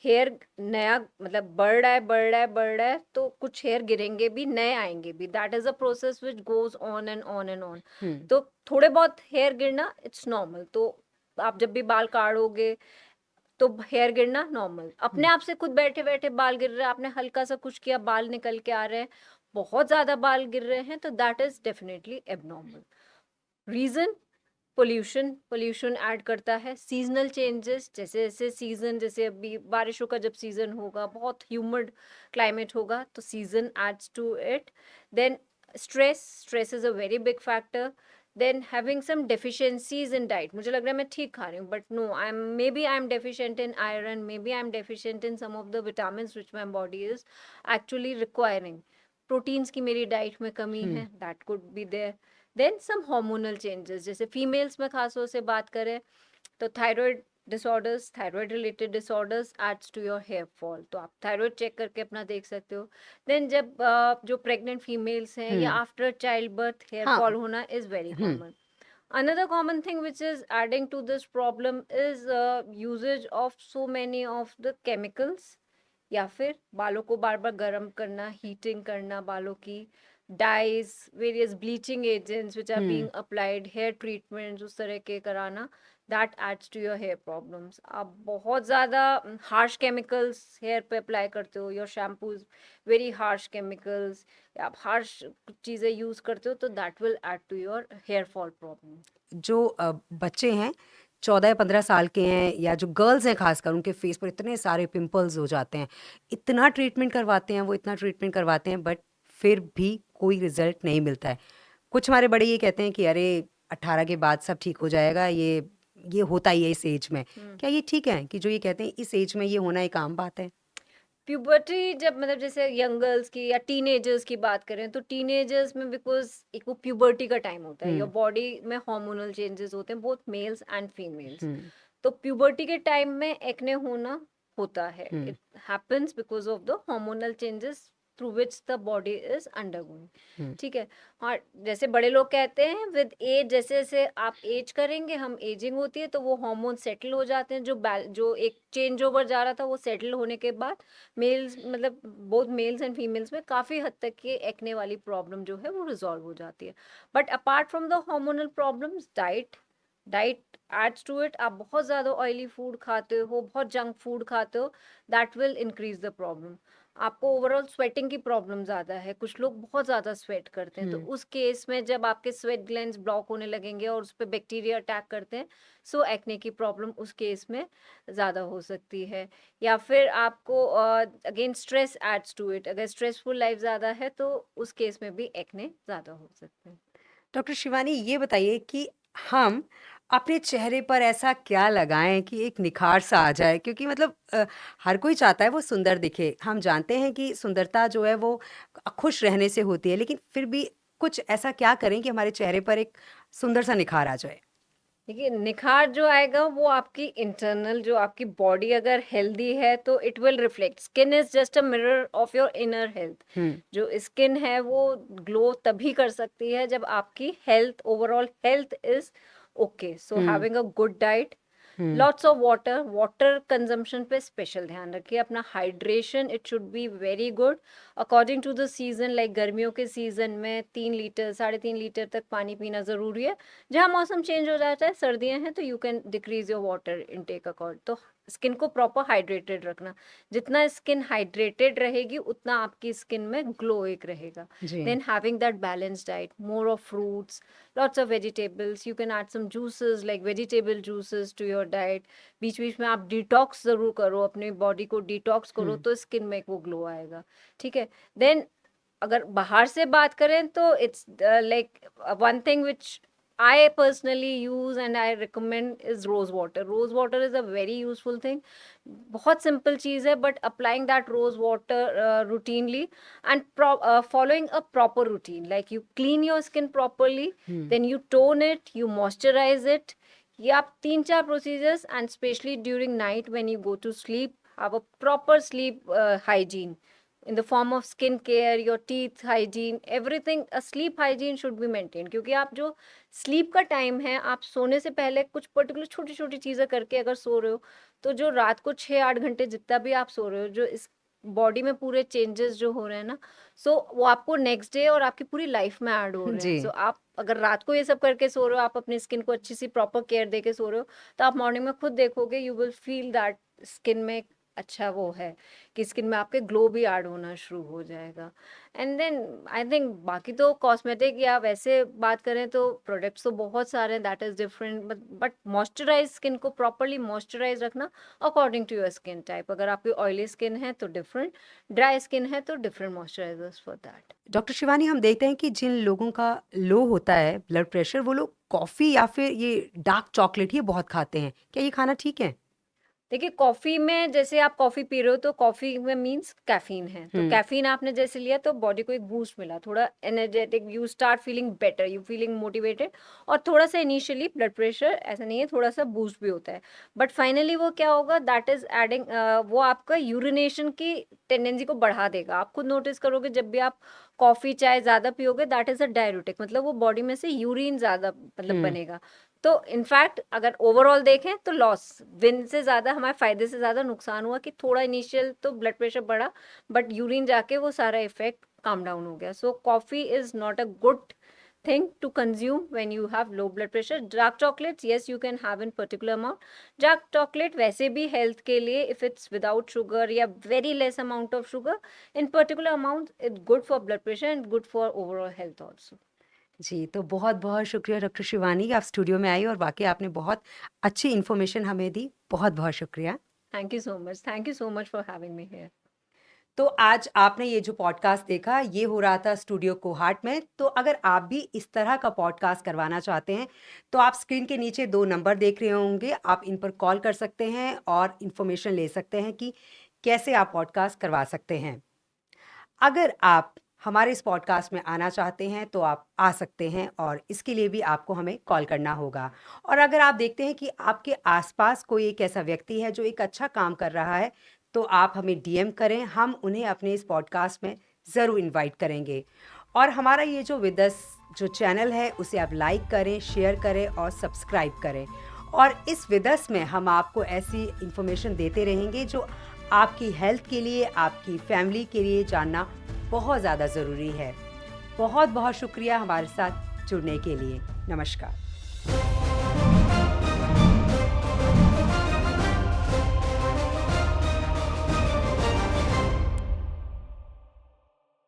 Hair नया मतलब बढ़ रहा है, बढ़ रहा है, बढ़ रहा है, तो कुछ हेयर गिरेंगे भी, नए आएंगे भी। That is a process which goes on and on and on. Hmm. तो थोड़े बहुत हेयर गिरना इट्स नॉर्मल। तो आप जब भी बाल काटोगे तो हेयर गिरना नॉर्मल, अपने हम्म। आप से खुद बैठे बैठे बाल गिर रहे हैं, आपने हल्का सा कुछ किया बाल निकल के आ रहे हैं, बहुत ज्यादा बाल गिर रहे हैं, तो that is definitely abnormal. Reason pollution, pollution add करता है। सीजनल चेंजेस, जैसे जैसे सीजन, जैसे अभी बारिशों का जब सीजन होगा, बहुत ह्यूमिड क्लाइमेट होगा, तो season adds to it. Then stress, stress is a very big factor. Then having some deficiencies in diet, मुझे लग रहा है मैं ठीक खा रही हूँ but no, I am maybe I am deficient in iron, maybe I am deficient in some of the vitamin which my body is actually requiring. Proteins की मेरी डाइट में कमी हम्म। है, that could be there. Then some hormonal changes, जैसे females में खासतौर से बात करें तो thyroid disorders, thyroid related disorders adds to your hair fall, तो आप थायराइड चेक करके अपना देख सकते हो। देन जब जो प्रेग्नेंट फीमेल्स हैं या हम्म। आफ्टर चाइल्ड बर्थ हेयर हाँ। फॉल होना is very hmm. Common. Another common thing which is adding to this problem is usage of so many of the chemicals, या फिर बालों को बार बार गर्म करना, हीटिंग करना बालों की, dyes, various bleaching agents which are hmm. Being applied, hair treatments उस तरह के कराना, that adds to your hair problems. आप बहुत ज़्यादा हार्श केमिकल्स हेयर पे अप्लाई करते हो, your shampoos very harsh chemicals, आप हार्श चीज़ें यूज़ करते हो, तो that will add to your hair fall problem. जो बच्चे हैं 14 या 15 साल के हैं, या जो गर्ल्स हैं खासकर, उनके फेस पर इतने सारे पिंपल्स हो जाते हैं, इतना ट्रीटमेंट करवाते हैं, वो इतना ट्रीटमेंट करवाते हैं, बट फिर भी कोई रिजल्ट नहीं मिलता है। कुछ हमारे बड़े ये कहते हैं कि अरे 18 के बाद सब ठीक हो जाएगा, ये होता ही है इस एज में। क्या ये ठीक है कि जो ये कहते हैं इस एज में ये होना एक आम बात है? प्यूबर्टी जब मतलब जैसे यंग गर्ल्स की या टीनेजर्स की बात करें तो टीनेजर्स में बिकॉज एक वो प्यूबर्टी का टाइम होता है, योर हम्म। बॉडी में हार्मोनल चेंजेस होते हैं both males and females. Hmm. तो प्यूबर्टी के टाइम में एक्ने होना होता है, hmm. It happens because of the hormonal changes through which the body is undergoing, hmm. ठीक है। हाँ, जैसे बड़े लोग कहते हैं विद एज, जैसे जैसे आप एज करेंगे, हम एजिंग होती है तो वो हार्मोन सेटल हो जाते हैं, जो एक चेंज ओवर जा रहा था वो सेटल होने के बाद मेल्स मतलब बोथ मेल्स एंड फीमेल्स में काफ़ी हद तक ये एक्ने वाली प्रॉब्लम जो है वो रिजॉल्व हो जाती है। But apart from the hormonal problems, diet, diet adds to it. आप बहुत ज़्यादा ऑयली फूड खाते हो, बहुत जंक फूड खाते हो, that will increase the problem. आपको ओवरऑल स्वेटिंग की प्रॉब्लम ज़्यादा है, कुछ लोग बहुत ज़्यादा स्वेट करते हैं, तो हम्म। उस केस में जब आपके स्वेट ग्लैंड्स ब्लॉक होने लगेंगे और उस पर बैक्टीरिया अटैक करते हैं, सो एक्ने की प्रॉब्लम उस केस में ज़्यादा हो सकती है। या फिर आपको again stress adds to it, अगर स्ट्रेसफुल लाइफ ज़्यादा है तो उस केस में भी एक्ने ज़्यादा हो सकते हैं। डॉक्टर शिवानी, ये बताइए कि हम अपने चेहरे पर ऐसा क्या लगाएं कि एक निखार सा आ जाए? क्योंकि मतलब हर कोई चाहता है वो सुंदर दिखे। हम जानते हैं कि सुंदरता जो है वो खुश रहने से होती है, लेकिन फिर भी कुछ ऐसा क्या करें कि हमारे चेहरे पर एक सुंदर सा निखार आ जाए? देखिए, निखार जो आएगा वो आपकी इंटरनल, जो आपकी बॉडी अगर हेल्दी है तो it will reflect. Skin is just a mirror of your inner health. Hmm. जो स्किन है वो ग्लो तभी कर सकती है जब आपकी health, overall health is okay. So hmm. Having a good diet, hmm. Lots of water, water consumption पे स्पेशल ध्यान रखिए। अपना hydration, it should be very good according to the season. Like गर्मियों के सीजन में 3 लीटर 3.5 लीटर तक पानी पीना ज़रूरी है। जहाँ मौसम चेंज हो जाता है, सर्दियाँ हैं, तो you can decrease your water intake accord. तो स्किन को प्रॉपर हाइड्रेटेड रखना। जितना स्किन हाइड्रेटेड रहेगी उतना आपकी स्किन में ग्लो एक रहेगा। जी। Then having that balance diet, more of fruits, lots of vegetables. You can add some juices like vegetable juices to your diet. बीच बीच में आप डिटॉक्स जरूर करो, अपने बॉडी को डिटॉक्स करो, हम्म। तो स्किन में वो ग्लो आएगा। ठीक है। देन अगर बाहर से बात करें तो it's like one thing which I personally use and I recommend is rose water. Rose water is a very useful thing. बहुत सिंपल चीज़ है, but applying that rose water routinely and following a proper routine, like you clean your skin properly, hmm. then you tone it, you moisturize it. ये आप 3-4 procedures, and specially during night when you go to sleep, have a proper sleep hygiene in the form of skin care, your teeth hygiene, everything. A sleep hygiene should be maintained, क्योंकि आप जो sleep का time है, आप सोने से पहले कुछ पर्टिकुलर छोटी छोटी चीज़ें करके अगर सो रहे हो, तो जो रात को 6-8 घंटे जितना भी आप सो रहे हो, जो इस बॉडी में पूरे चेंजेस जो हो रहे हैं ना, सो वो आपको नेक्स्ट डे और आपकी पूरी लाइफ में ऐड हो रहे जी। हैं। सो आप अगर रात को ये सब करके सो रहे हो, आप अपनी स्किन को अच्छी सी प्रॉपर केयर दे के सो रहे हो, तो आप मॉर्निंग में खुद देखोगे, you will feel that skin में अच्छा वो है कि स्किन में आपके ग्लो भी ऐड होना शुरू हो जाएगा। एंड देन आई थिंक बाकी तो कॉस्मेटिक या वैसे बात करें तो प्रोडक्ट्स तो बहुत सारे हैं, that is different, but moisturise skin को प्रॉपरली मॉइस्चराइज रखना according to your skin type. अगर आपकी ऑयली स्किन है तो डिफरेंट, ड्राई स्किन है तो different moisturisers for that. Doctor Shivani, हम देखते हैं कि जिन लोगों का लो होता है ब्लड प्रेशर, वो लोग कॉफ़ी या फिर ये डार्क चॉकलेट ये बहुत खाते हैं। क्या ये खाना ठीक है? देखिए, कॉफ़ी में जैसे आप कॉफ़ी पी रहे हो तो कॉफ़ी में मीन्स कैफ़ीन है, तो हम्म। कैफ़ीन आपने जैसे लिया तो बॉडी को एक बूस्ट मिला, थोड़ा energetic, you start feeling better, you feeling motivated, और थोड़ा सा इनिशियली ब्लड प्रेशर ऐसा नहीं है, थोड़ा सा बूस्ट भी होता है, बट फाइनली वो क्या होगा, दैट इज एडिंग, वो आपका यूरिनेशन की टेंडेंसी को बढ़ा देगा। आप खुद नोटिस करोगे जब भी आप कॉफ़ी चाय ज़्यादा पियोगे, दैट इज़ अ डाययूरेटिक, मतलब वो बॉडी में से यूरिन ज़्यादा मतलब हम्म। बनेगा। तो इनफैक्ट अगर ओवरऑल देखें तो लॉस, विन से ज़्यादा हमारे फायदे से ज़्यादा नुकसान हुआ, कि थोड़ा इनिशियल तो ब्लड प्रेशर बढ़ा, बट यूरिन जाके वो सारा इफेक्ट काम डाउन हो गया। So coffee is not a good thing to consume when you have low blood pressure. Dark chocolates, yes, you can have in particular amount. Dark chocolate वैसे भी health के लिए, if it's without sugar या very less amount of sugar, in particular amount, it's good for blood pressure and good for overall health also. जी, तो बहुत-बहुत शुक्रिया doctor Shivani कि आप स्टूडियो में आई और वाक़ई आपने बहुत अच्छी इन्फॉर्मेशन हमें दी। बहुत-बहुत शुक्रिया। Thank you so much. Thank you so much for having me here. तो आज आपने ये जो पॉडकास्ट देखा, ये हो रहा था स्टूडियो कोहाट में। तो अगर आप भी इस तरह का पॉडकास्ट करवाना चाहते हैं, तो आप स्क्रीन के नीचे 2 नंबर देख रहे होंगे। आप इन पर कॉल कर सकते हैं और इन्फॉर्मेशन ले सकते हैं कि कैसे आप पॉडकास्ट करवा सकते हैं। अगर आप हमारे इस पॉडकास्ट में आना चाहते हैं, तो आप आ सकते हैं और इसके लिए भी आपको हमें कॉल करना होगा। और अगर आप देखते हैं कि आपके आसपास कोई एक ऐसा व्यक्ति है जो एक अच्छा काम कर रहा है, तो आप हमें डीएम करें, हम उन्हें अपने इस पॉडकास्ट में ज़रूर इनवाइट करेंगे। और हमारा ये जो विद अस जो चैनल है, उसे आप लाइक करें, शेयर करें और सब्सक्राइब करें। और इस विद अस में हम आपको ऐसी इन्फॉर्मेशन देते रहेंगे जो आपकी हेल्थ के लिए, आपकी फैमिली के लिए जानना बहुत ज़्यादा ज़रूरी है। बहुत-बहुत शुक्रिया हमारे साथ जुड़ने के लिए। नमस्कार।